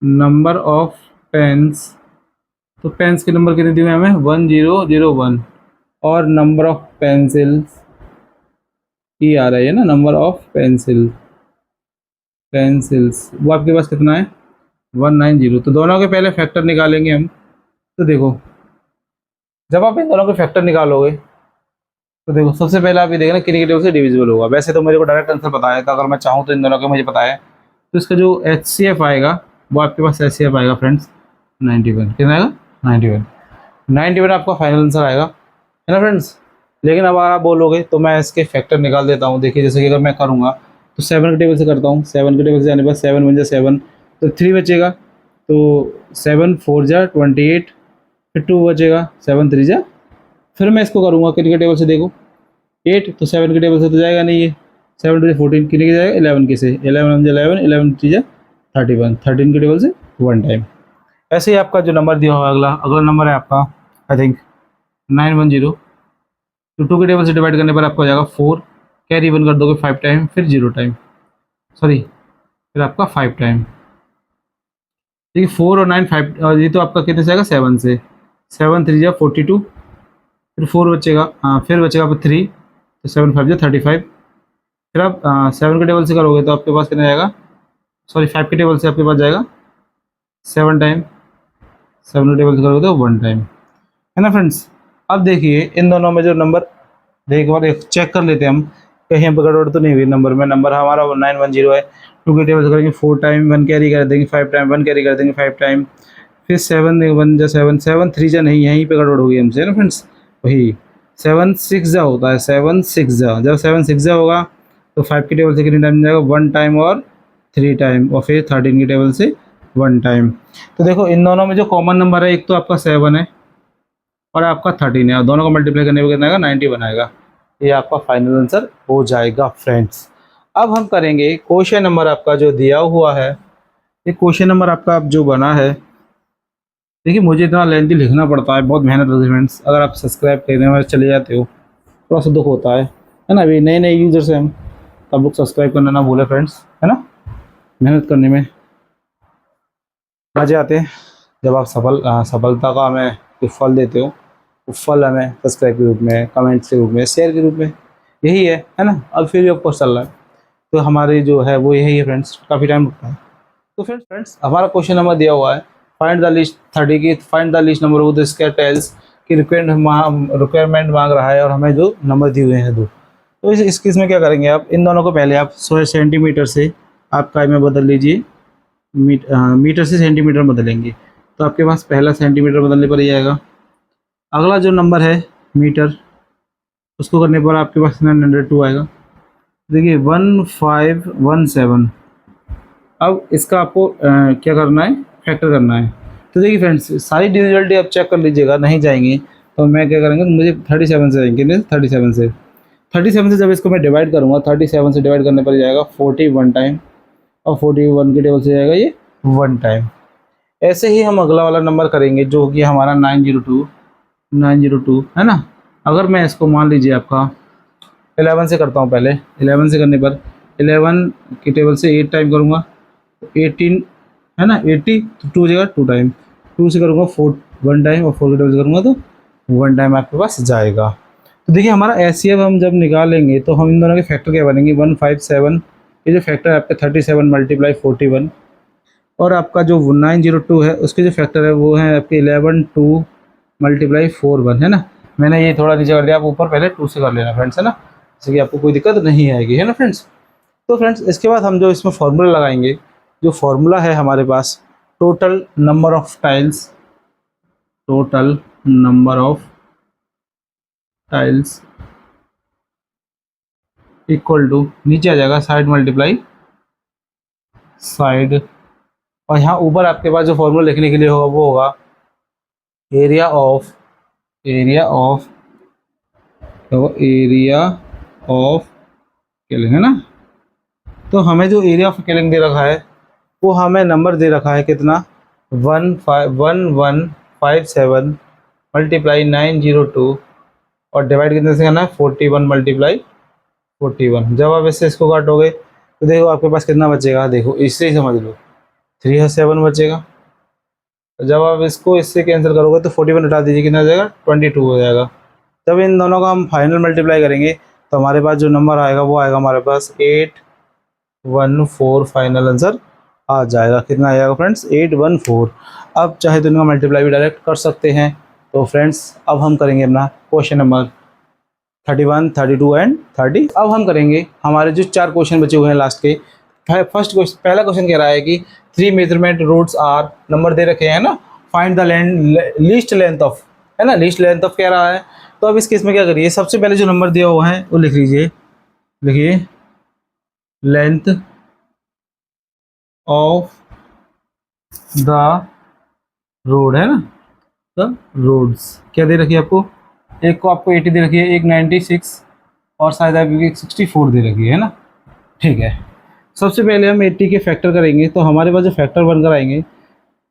number of pens, तो पेन्स के नंबर कितने दिए हुए हमें 1001, और नंबर ऑफ पेंसिल्स ही आ रहा है ना, नंबर ऑफ पेंसिल्स वो आपके पास कितना है 190। तो दोनों के पहले फैक्टर निकालेंगे हम। तो देखो जब आप इन दोनों के फैक्टर निकालोगे तो देखो सबसे पहले आप ये देखना कितने के टेबल से डिविजिबल होगा। वैसे तो मेरे को डायरेक्ट आंसर पता है, तो अगर मैं चाहूँ तो इन दोनों का मुझे पता है, तो इसका जो HCF आएगा वो आपके पास HCF आएगा फ्रेंड्स 91। कितना आएगा 91 आपका फाइनल आंसर आएगा, है ना फ्रेंड्स। लेकिन अब अगर आप बोलोगे तो मैं इसके फैक्टर निकाल देता हूँ। देखिए जैसे कि अगर मैं करूँगा तो 7 के टेबल से करता हूँ, 7 के टेबल से जाने पर 7 1 7, तो 3 बचेगा, तो 7 4 28, फिर 2 बचेगा, 7 3 फिर मैं इसको करूँगा कितने के टेबल से, देखो 8, तो 7 के टेबल से तो जाएगा नहीं, ये 7 2 14 कितने के जाएगा 11 के से, 11 11 11 3 31, 13 के टेबल से 1 टाइम। ऐसे ही आपका जो नंबर दिया होगा अगला नंबर है आपका आई थिंक 910, तो 2 के टेबल से डिवाइड करने पर आपको हो जाएगा 4, कैरी 1 कर दोगे 5 टाइम, फिर 0 टाइम, सॉरी, फिर आपका 5 टाइम। देखिए 4 और 9 5, और ये तो आपका कितने से आएगा 7 से, 7 3 जा 42, फिर 4 बचेगा, हाँ फिर बचेगा आपका 3, तो 7 5 जा 35। फिर आप 7 के टेबल से करोगे तो आपके पास कितना जाएगा, सॉरी 5 के टेबल से आपके पास जाएगा 7 टाइम, 7 के टेबल से करोगे तो 1 टाइम, है ना फ्रेंड्स। अब देखिए इन दोनों में जो नंबर, एक बार एक चेक कर लेते हैं हम, कहीं पर गड़बड़ तो नहीं हुई नंबर में। नंबर हमारा 910 है, 2 के टेबल से करेंगे 4 टाइम, 1 कैरी कर देंगे 5 टाइम, 1 कैरी कर देंगे 5 टाइम, फिर 7 1 जा 7, 7 3 जा नहीं, यहीं पे गड़बड़ हो गई हमसे ना फ्रेंड्स। वही 7 6 जा होता है, 7 6 जा, जब 7 6 जा होगा तो 5 के टेबल से कितने टाइम जाएगा, 1 टाइम और 3 टाइम, और फिर 13 के टेबल से 1 टाइम। तो देखो इन दोनों में जो कॉमन नंबर है, एक तो आपका 7 है और आपका 13 है, और दोनों को मल्टीप्लाई करने पर कितना आएगा, 90 बनाएगा। ये आपका फाइनल आंसर हो जाएगा फ्रेंड्स। अब हम करेंगे क्वेश्चन नंबर आपका जो दिया हुआ है, ये क्वेश्चन नंबर आपका अब जो बना है, देखिए मुझे इतना लेंथी लिखना पड़ता है, बहुत मेहनत लगती है फ्रेंड्स। अगर आप सब्सक्राइब करने में चले जाते हो थोड़ा सा दुख होता है ना। अभी नए नए यूजर्स हैं हम, तब लोग सब्सक्राइब करना ना भूले फ्रेंड्स, है ना। मेहनत करने में मजे आते हैं जब आप सफलता का हमें कोई फल देते हो। वो फल हमें सब्सक्राइब के रूप में, कमेंट्स के रूप में, शेयर के रूप में, यही है ना। अब फिर भी आपको चल रहा है, तो हमारी जो है वो यही है फ्रेंड्स, काफ़ी टाइम लगता है। तो फ्रेंड्स हमारा क्वेश्चन नंबर दिया हुआ है, फाइंड द लिस्ट 30 की, find the least number of the square tiles की रिक्वायरमेंट मांग रहा है, और हमें जो नंबर दिए हुए हैं दो। तो इस केस में क्या करेंगे आप, इन दोनों को पहले आप 100 सेंटीमीटर से आप काय में बदल लीजिए, मीटर से सेंटीमीटर बदलेंगे, तो आपके पास पहला सेंटीमीटर बदलने पर ही आएगा। अगला जो नंबर है मीटर, उसको करने पर आपके पास 902 आएगा। देखिए 1517। अब इसका आपको क्या करना है, फैक्टर करना है। तो देखिए फ्रेंड्स सारी डिविजिबिलिटी आप चेक कर लीजिएगा, नहीं जाएंगे तो मैं क्या करेंगे, मुझे 37 से जाएंगे, 37 से जब इसको मैं डिवाइड करूँगा, 37 से डिवाइड करने पर जाएगा 41 टाइम, और 41 के टेबल से जाएगा ये 1 टाइम। ऐसे ही हम अगला वाला नंबर करेंगे जो कि हमारा 902 है ना। अगर मैं इसको मान लीजिए आपका 11 से करता हूँ पहले, 11 से करने पर 11 की टेबल से 8 टाइम करूँगा, 18 है ना, 80 तो 2 हो जाएगा 2 टाइम, 2 से करूँगा 4 1 टाइम, और 4 की टेबल से करूँगा तो 1 टाइम आपके पास जाएगा। तो देखिए हमारा एचसीएफ हम जब निकालेंगे तो हम इन दोनों के फैक्टर क्या बनेंगे, 157, ये जो फैक्टर है आपका 37 मल्टीप्लाई 41, और आपका जो 902 है उसके जो फैक्टर है वो है आपके 11 2 मल्टीप्लाई 41, है ना। मैंने ये थोड़ा नीचे कर दिया, आप ऊपर पहले 2 से कर लेना फ्रेंड्स, है ना, जैसे कि आपको कोई दिक्कत नहीं आएगी, है ना फ्रेंड्स। तो फ्रेंड्स इसके बाद हम जो इसमें फार्मूला लगाएंगे, जो फार्मूला है हमारे पास, total number of tiles, total number of tiles equal to, नीचे आ जाएगा साइड मल्टीप्लाई साइड, और यहाँ ऊपर आपके पास जो फॉर्मूला लिखने के लिए होगा वो होगा एरिया ऑफ, तो एरिया ऑफ केलिंग, है ना। तो हमें जो एरिया ऑफ केलिंग दे रखा है वो हमें नंबर दे रखा है कितना, 1157 मल्टीप्लाई 902, और डिवाइड कितने से करना है, 41 मल्टीप्लाई 41। जब आप इससे इसको काटोगे तो देखो आपके पास कितना बचेगा, देखो इससे ही समझ लो 307 बचेगा। जब आप इसको इससे कैंसिल करोगे तो 41 हटा दीजिए, कितना हो जाएगा, 22 हो जाएगा। जब इन दोनों का हम फाइनल मल्टीप्लाई करेंगे तो हमारे पास जो नंबर आएगा वो आएगा हमारे पास 814, फाइनल आंसर आ जाएगा। कितना आएगा फ्रेंड्स, 814। अब चाहे तो इनका मल्टीप्लाई भी डायरेक्ट कर सकते हैं। तो फ्रेंड्स अब हम करेंगे अपना क्वेश्चन नंबर 31 32 एंड 30। अब हम करेंगे हमारे जो 4 क्वेश्चन बचे हुए हैं लास्ट के। फर्स्ट क्वेश्चन, पहला क्वेश्चन कह रहा है कि 3 मेजरमेंट रूट्स आर, नंबर दे रखे हैं ना, find the least length of, है ना, लीस्ट लेंथ ऑफ कह रहा है। तो अब इस केस में क्या करिए, सबसे पहले जो नंबर दिया हुआ है वो लिख लीजिए, लिखिए लेंथ ऑफ द रोड, है ना, द रोड्स क्या दे रखी है आपको, एक को आपको 80 दे रखी है, एक 96, और शायद आपकी 64 दे रखी है ना। ठीक है, सबसे पहले हम 80 के फैक्टर करेंगे, तो हमारे पास जो फैक्टर बनकर आएंगे,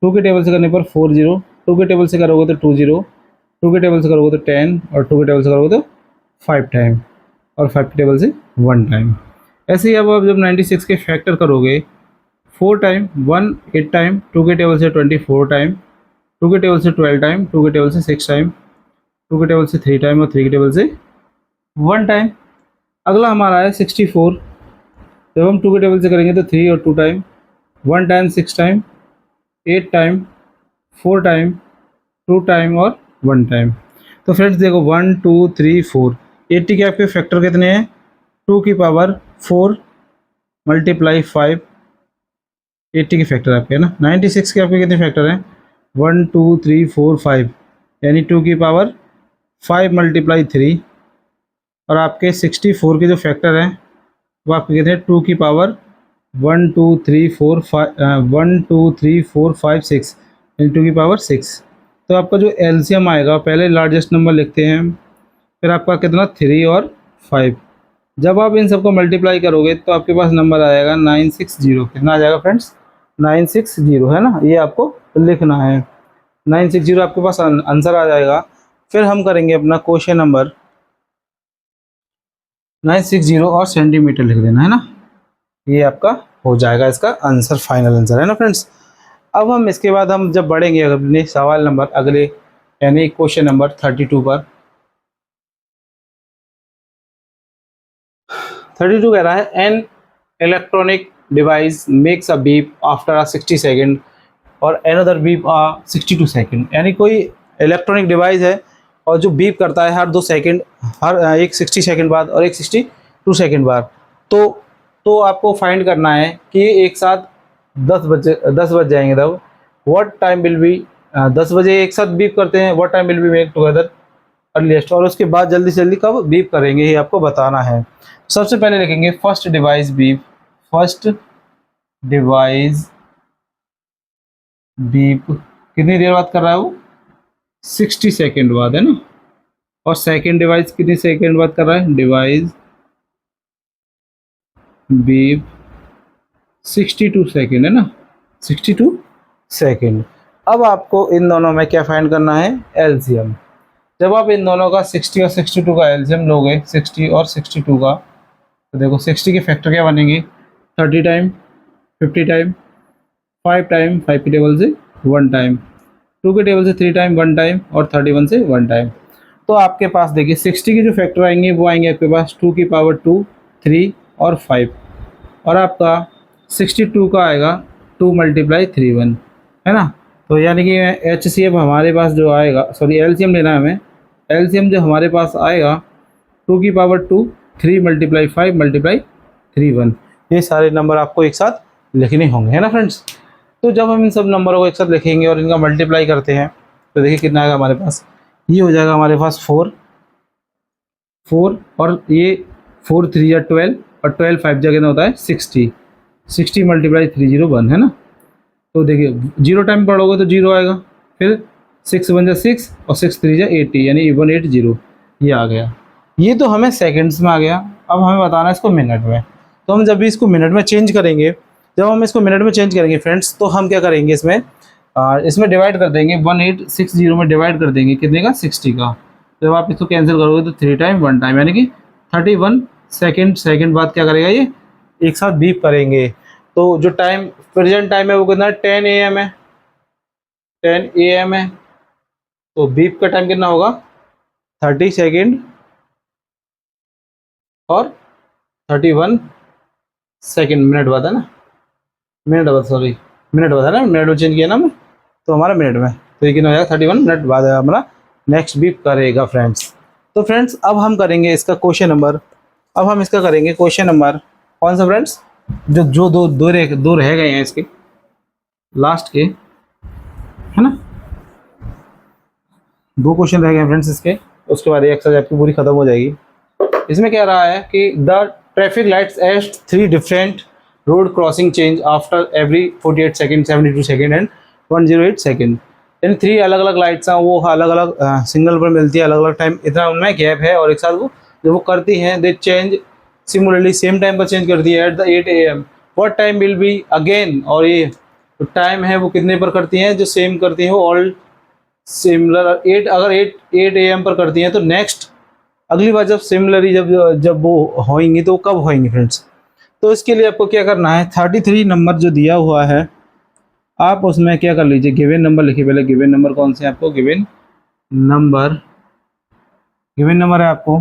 2 के टेबल से करने पर 40, 2 के टेबल से करोगे तो 20, 2 के टेबल से करोगे तो 10, और 2 के टेबल से करोगे तो 5 टाइम, और 5 के टेबल से 1 टाइम। ऐसे ही अब आप जब 96 के फैक्टर करोगे, 4 टाइम 1 8 टाइम, 2 के टेबल से 24 टाइम, 2 के टेबल से 12 टाइम, 2 के टेबल से 6 टाइम, 2 के टेबल से 3 टाइम और 3 के टेबल से 1 टाइम। अगला हमारा है 64। जब हम 2 के टेबल से करेंगे तो 3 और 2 time, 1 time 6 time, 8 time, 4 time, 2 time और 1 टाइम। तो फ्रेंड्स देखो 1 2 3 4, 80 के आपके फैक्टर कितने हैं? 2 की पावर 4 मल्टीप्लाई 5, 80 के फैक्टर आपके है ना। 96 के आपके कितने फैक्टर हैं? 1 2 3 4 5, यानी 2 की पावर 5 मल्टीप्लाई 3। और आपके 64 के जो फैक्टर हैं वो आपके कितने हैं? 2 की पावर 1 2 3 4 5, 1 2 3 4 5 6, यानी 2 की पावर 6। तो आपका जो एलसीएम आएगा, पहले लार्जेस्ट नंबर लिखते हैं, फिर आपका कितना 3 और 5। जब आप इन सबको मल्टीप्लाई करोगे तो आपके पास नंबर आएगा 960। कितना आ जाएगा फ्रेंड्स? 960 है ना, ये आपको लिखना है। 960 आपके पास आंसर आ जाएगा। फिर हम करेंगे अपना क्वेश्चन नंबर 960 और सेंटीमीटर लिख देना है ना, ये आपका हो जाएगा इसका आंसर, फाइनल आंसर है ना फ्रेंड्स। अब हम इसके बाद हम जब बढ़ेंगे अपने सवाल नंबर अगले, यानी क्वेश्चन नंबर 32 पर। 32 कह रहा है an electronic device makes a beep after a 60 second और अनदर बीप आ 62 सेकेंड। यानी कोई इलेक्ट्रॉनिक डिवाइस है और जो बीप करता है हर 2 सेकेंड, हर एक 60 सेकेंड बाद और एक 62 सेकेंड बाद। तो आपको फाइंड करना है कि एक साथ 10 बज जाएंगे तब व्हाट टाइम विल बी, 10 बजे एक साथ बीप करते हैं, what time will be make together earliest, और उसके बाद जल्दी से जल्दी कब बीप करेंगे ये आपको बताना है। सबसे पहले लिखेंगे first device beep, first device beep कितनी देर बाद कर रहा है वो? 60 सेकेंड बाद है ना। और सेकेंड डिवाइस कितनी सेकेंड बाद कर रहा है? डिवाइस बीप 62 सेकेंड है ना, 62 सेकेंड। अब आपको इन दोनों में क्या फाइंड करना है? एलसीएम। जब आप इन दोनों का 60 और 62 का एलसीएम लोगे, 60 और 62 का, तो देखो 60 के फैक्टर क्या बनेंगे? 30 टाइम, 50 टाइम, 5 टाइम, 5 के टेबल से 1 टाइम, 2 के टेबल से 3 टाइम 1 टाइम और 31 से 1 टाइम। तो आपके पास देखिए 60 के जो फैक्टर आएंगे वो आएंगे आपके पास 2 की पावर 2, 3 और 5। और आपका 62 का आएगा 2 मल्टीप्लाई 3 1 है ना। तो यानी कि एच सी एम हमारे पास जो आएगा, सॉरी एलसीएम लेना है हमें, एलसीएम जो हमारे पास आएगा 2 की पावर 2, 3 मल्टीप्लाई 5 मल्टीप्लाई 3 1। ये सारे नंबर आपको एक साथ लिखने होंगे है ना फ्रेंड्स। तो जब हम इन सब नंबरों को एक साथ लिखेंगे और इनका मल्टीप्लाई करते हैं तो देखिए कितना आएगा हमारे पास। ये हो जाएगा हमारे पास 4 4, और ये 4 3 या 12, और 12 5 जगह होता है 60, 60 मल्टीप्लाई 301 है ना। तो देखिए 0 टाइम पढ़ोगे तो 0 आएगा, फिर 6 1 जा 6 और 6 3 जा 80, यानी 180, ये आ गया। ये तो हमें सेकंड्स में आ गया। अब हमें बताना है इसको मिनट में। तो हम जब भी इसको मिनट में चेंज करेंगे, जब हम इसको मिनट में चेंज करेंगे फ्रेंड्स, तो हम क्या करेंगे इसमें डिवाइड कर देंगे, 1860 में डिवाइड कर देंगे कितने का? 60 का। जब आप इसको कैंसिल करोगे तो 3 टाइम 1 टाइम, यानी कि 31 सेकेंड बाद क्या करेगा ये? एक साथ बीप करेंगे। तो जो टाइम प्रेजेंट टाइम है वो कितना है? 10 AM है, 10 AM है। तो बीप का टाइम कितना होगा? 30 सेकेंड और 31 सेकेंड, मिनट बाद है ना, मिनट बाद, सॉरी मिनट बाद है ना, मिनट में चेंज किया ना मैं, तो हमारा मिनट में, तो ये कितना हो जाएगा? 31 मिनट बाद हमारा नेक्स्ट बीप करेगा फ्रेंड्स। तो फ्रेंड्स अब हम करेंगे इसका क्वेश्चन नंबर, अब हम इसका करेंगे क्वेश्चन नंबर कौन सा फ्रेंड्स? जो दो रह गए हैं इसके लास्ट के, है ना, 2 क्वेश्चन रह गए हैं फ्रेंड्स इसके, उसके बाद ये एक्सरसाइज आपकी पूरी खत्म हो जाएगी। इसमें कह रहा है कि the traffic lights at 3 different road crossing change after every 48 second, 72 second and 108 second. यानी 3 अलग अलग लाइट्स हैं, वो अलग अलग सिग्नल पर मिलती है, अलग अलग टाइम, इतना उनमें गैप है, और एक साथ वो जब वो करती हैं दे चेंज सिमुलरली, सेम टाइम पर चेंज करती है at the 8 AM। What time will be again, और ये तो टाइम है वो कितने पर करती हैं? जो सेम करती हैं वो ऑल सिमिलर 8, अगर 8 AM पर करती हैं तो नेक्स्ट अगली बार जब सिमिलरली जब जब वो होएंगी तो कब होएंगी फ्रेंड्स? तो इसके लिए आपको क्या करना है, 33 नंबर जो दिया हुआ है आप उसमें क्या कर लीजिए, गिवन नंबर लिखिए। पहले गिवन नंबर कौन से हैं आपको, नंबर गिवन नंबर है आपको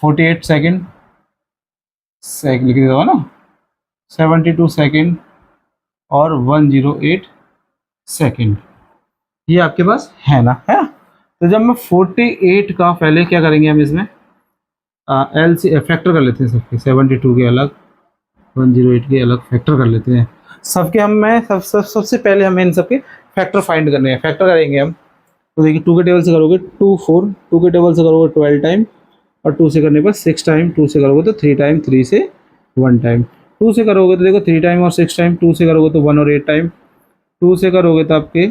48 सेकेंड लिख देता हूँ ना, 72 सेकेंड और 108 सेकेंड, ये आपके पास है ना, है ना। तो जब मैं 48 का पहले क्या करेंगे हम इसमें एल सी फैक्टर कर लेते हैं सबके, 72 के अलग 108 के अलग फैक्टर कर लेते हैं सबके। हम मैं सबसे पहले हमें इन सबके फैक्टर फाइंड करने हैं, फैक्टर करेंगे हम। तो देखिए 2 के टेबल से करोगे 2 4, 2 के टेबल से करोगे 12 टाइम, और 2 से करने पर 6 टाइम, 2 से करोगे तो 3 टाइम, 3 से 1 टाइम, 2 से करोगे तो देखो 3 टाइम और 6 टाइम, 2 से करोगे तो 1 और 8 टाइम, 2 से करोगे तो आपके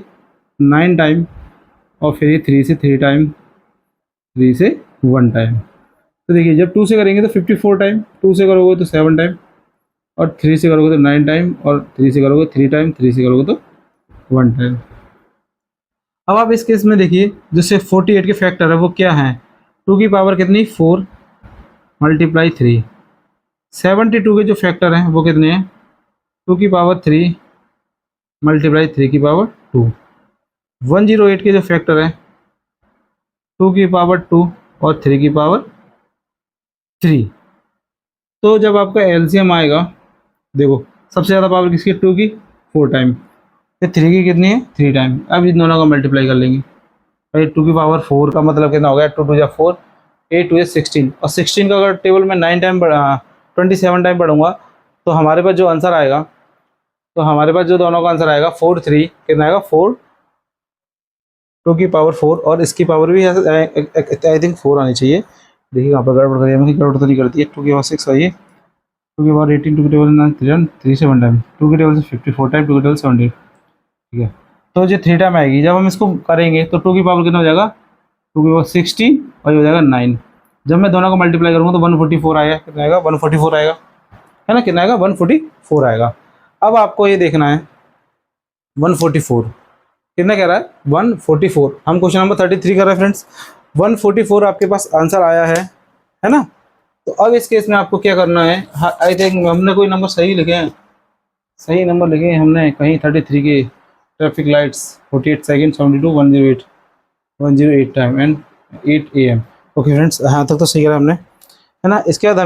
9 टाइम, और फिर ये 3 से 3 टाइम, 3 से 1 टाइम। तो देखिए जब 2 से करेंगे तो 54 टाइम, 2 से करोगे तो 7 टाइम, और 3 से करोगे तो 9 टाइम, और 3 से करोगे 3 टाइम, 3 से करोगे तो 1 टाइम। अब आप इस केस में देखिए जैसे 48 के फैक्टर है वो क्या है, 2 की पावर कितनी 4 मल्टीप्लाई 3। 72 के जो फैक्टर हैं वो कितने हैं, 2 की पावर 3 मल्टीप्लाई 3 की पावर 2। 108 के जो फैक्टर हैं 2 की पावर 2 और 3 की पावर 3। तो जब आपका एलसीएम आएगा, देखो सबसे ज़्यादा पावर किसकी, 2 की 4 टाइम, फिर 3 की कितनी है 3 टाइम। अब इन दोनों का मल्टीप्लाई कर लेंगे भाई, 2 की पावर 4 का मतलब कितना हो गया, 2 2 जा 4, 8 2 16, और 16 का अगर टेबल में 9 टाइम 27 टाइम पढ़ूंगा तो हमारे पास जो आंसर आएगा, तो हमारे पास जो दोनों का आंसर आएगा 4 3 कितना आएगा 4, 2 की पावर 4 और इसकी पावर भी आई थिंक 4 आनी चाहिए। देखिए यहाँ पर गड़बड़ करिए, मैं गड़बड़ तो नहीं करती है। 2 की पावर 6 आइए, 2 की पावर 18, 2 की टेबल 9 3 से 1 टाइम, 2 की टेबल से 54 टाइम, 2 की टेबल 70, ठीक है। तो जो 3 टाइम आएगी जब हम इसको करेंगे तो 2 की पावर कितना हो जाएगा, 2 की पावर 16 और ये हो जाएगा 9। जब मैं दोनों को मल्टीप्लाई करूँगा तो 144 आएगा, कितना आएगा 144 आएगा, है ना, कितना आएगा 144 आएगा। अब आपको ये देखना है 144 कितना कह रहा है, 144। हम क्वेश्चन नंबर 33 कर रहे हैं फ्रेंड्स, 144 आपके पास आंसर आया है ना। तो अब इस केस में आपको क्या करना है, आई थिंक हमने कोई नंबर सही लिखे हैं, सही नंबर लिखे हैं हमने कहीं 33 के, traffic lights 48 second 72 108 time and 8 AM। Okay friends, यहाँ तक तो सही करा हमने, है ना। इसके बाद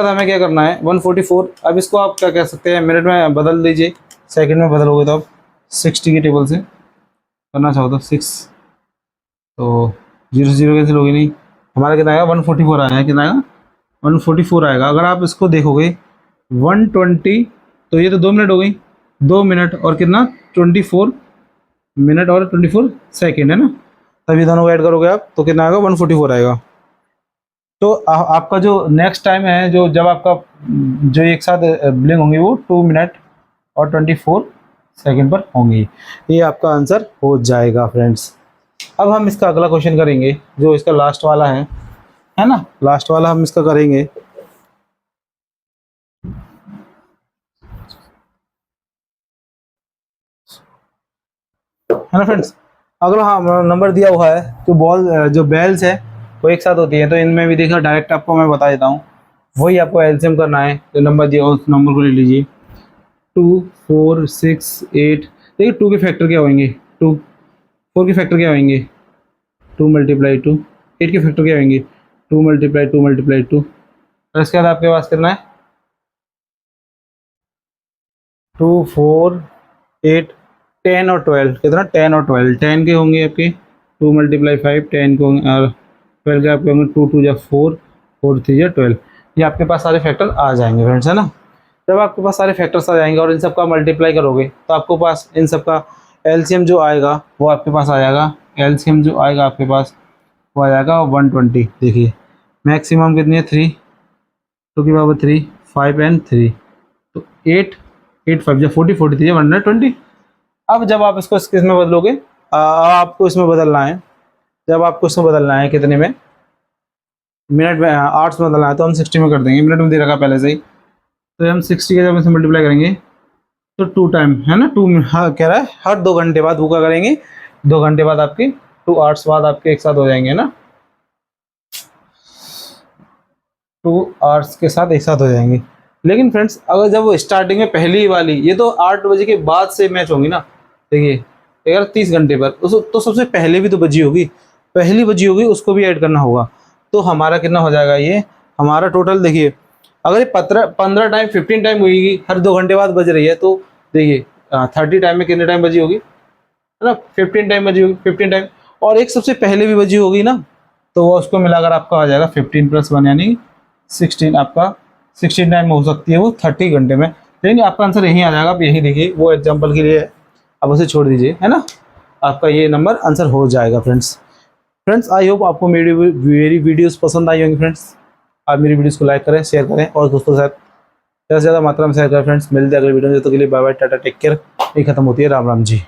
हमें क्या करना है 144। अब इसको आप क्या कह सकते हैं, मिनट में बदल दीजिए, सेकंड में बदलोगे तो आप 60 की टेबल से करना चाहो तो 6, तो 0 से 0 कैंसिल होगी नहीं, हमारा कितना आएगा 144 आया है, कितना आएगा 144 आएगा। अगर आप इसको देखोगे 120, तो ये तो 2 मिनट हो गई, 2 मिनट और कितना 24 मिनट और 24 सेकेंड, है ना। तभी दोनों को ऐड करोगे आप तो कितना आएगा 144 आएगा। तो आपका जो नेक्स्ट टाइम है, जो जब आपका जो एक साथ ब्लिंक होंगी वो 2 मिनट और 24 सेकेंड पर होंगी। ये आपका आंसर हो जाएगा फ्रेंड्स। अब हम इसका अगला क्वेश्चन करेंगे जो इसका लास्ट वाला है ना, लास्ट वाला हम इसका करेंगे। है ना फ्रेंड्स, अगला हाँ नंबर दिया हुआ है, जो बेल्स है वो एक साथ होती है, तो इनमें भी देखा डायरेक्ट आपको मैं बता देता हूँ, वही आपको एलसीएम करना है। जो नंबर दिया उस नंबर को ले लीजिए, 2 4 6 8। देखिए 2 के फैक्टर क्या होंगे, 2 4 के फैक्टर क्या होंगे 2 मल्टीप्लाई 2, 8 के फैक्टर क्या होंगे 2 मल्टीप्लाई 2 मल्टीप्लाई 2, और इसके बाद आपके पास कितना है 2 4 8 10 और 12, कितना 10 और 12, 10 के होंगे आपके 2 मल्टीप्लाई 5, 10 के होंगे, और 12 के आपके होंगे 2 2 या 4, 4 3 या 12। ये आपके पास सारे फैक्टर आ जाएंगे फ्रेंड्स, है ना। जब आपके पास सारे फैक्टर्स आ जाएंगे और इन सब का मल्टीप्लाई करोगे तो आपको पास इन सब का एलसीएम जो आएगा वो आपके पास आ जाएगा। एलसीएम जो आएगा आपके पास वो आ जाएगा 120। देखिए मैक्सिमम कितनी है 3, 2 की पावर 3 5 एंड 3, तो 8 8 5 या 40 43 या 120। अब जब आप इसको इसमें बदलोगे, आपको इसमें बदलना है, जब आपको इसमें बदलना है कितने में, मिनट में, आवर्स में बदलना है तो हम 60 में कर देंगे, मिनट में दे रखा पहले से ही। तो हम 60 के जब इसे मल्टीप्लाई करेंगे तो 2 टाइम, है ना, 2 हाँ कह रहा है हर 2 घंटे बाद वो क्या करेंगे, 2 घंटे बाद आपके 2 आवर्स बाद आपके एक साथ हो जाएंगे ना। 2 आवर्स के साथ एक साथ हो जाएंगे। लेकिन फ्रेंड्स अगर जब वो स्टार्टिंग में पहली वाली, ये तो 8 बजे के बाद से मैच होंगी ना, देखिए अगर 30 घंटे पर तो सबसे पहले भी तो बजी होगी, पहली बजी होगी, उसको भी ऐड करना होगा। तो हमारा कितना हो जाएगा, ये हमारा टोटल देखिए, अगर ये 15 टाइम 15 टाइम हुई, हर 2 घंटे बाद बज रही है, तो देखिए 30 टाइम में कितने टाइम बजी होगी, है ना, 15 टाइम बजी होगी, 15 टाइम। और एक सबसे पहले भी बजी होगी ना, तो वो उसको मिलाकर आपका आ जाएगा 15 + 1 यानी 16, आपका 16 टाइम हो सकती है वो 30 घंटे में। लेकिन आपका आंसर यही आ जाएगा। आप यही देखिए, वो एग्जाम्पल के लिए है, आप उसे छोड़ दीजिए, है ना, आपका ये नंबर आंसर हो जाएगा। फ्रेंड्स आई होप आपको मेरी वीडियोस पसंद आई होंगी। फ्रेंड्स आप मेरी वीडियोस को लाइक करें, शेयर करें और दोस्तों के साथ ज़्यादा से ज़्यादा मात्रा में शेयर करें। फ्रेंड्स मिलते हैं अगले वीडियो में, तो के लिए bye bye, tata, take care. ये खत्म होती है, राम राम जी।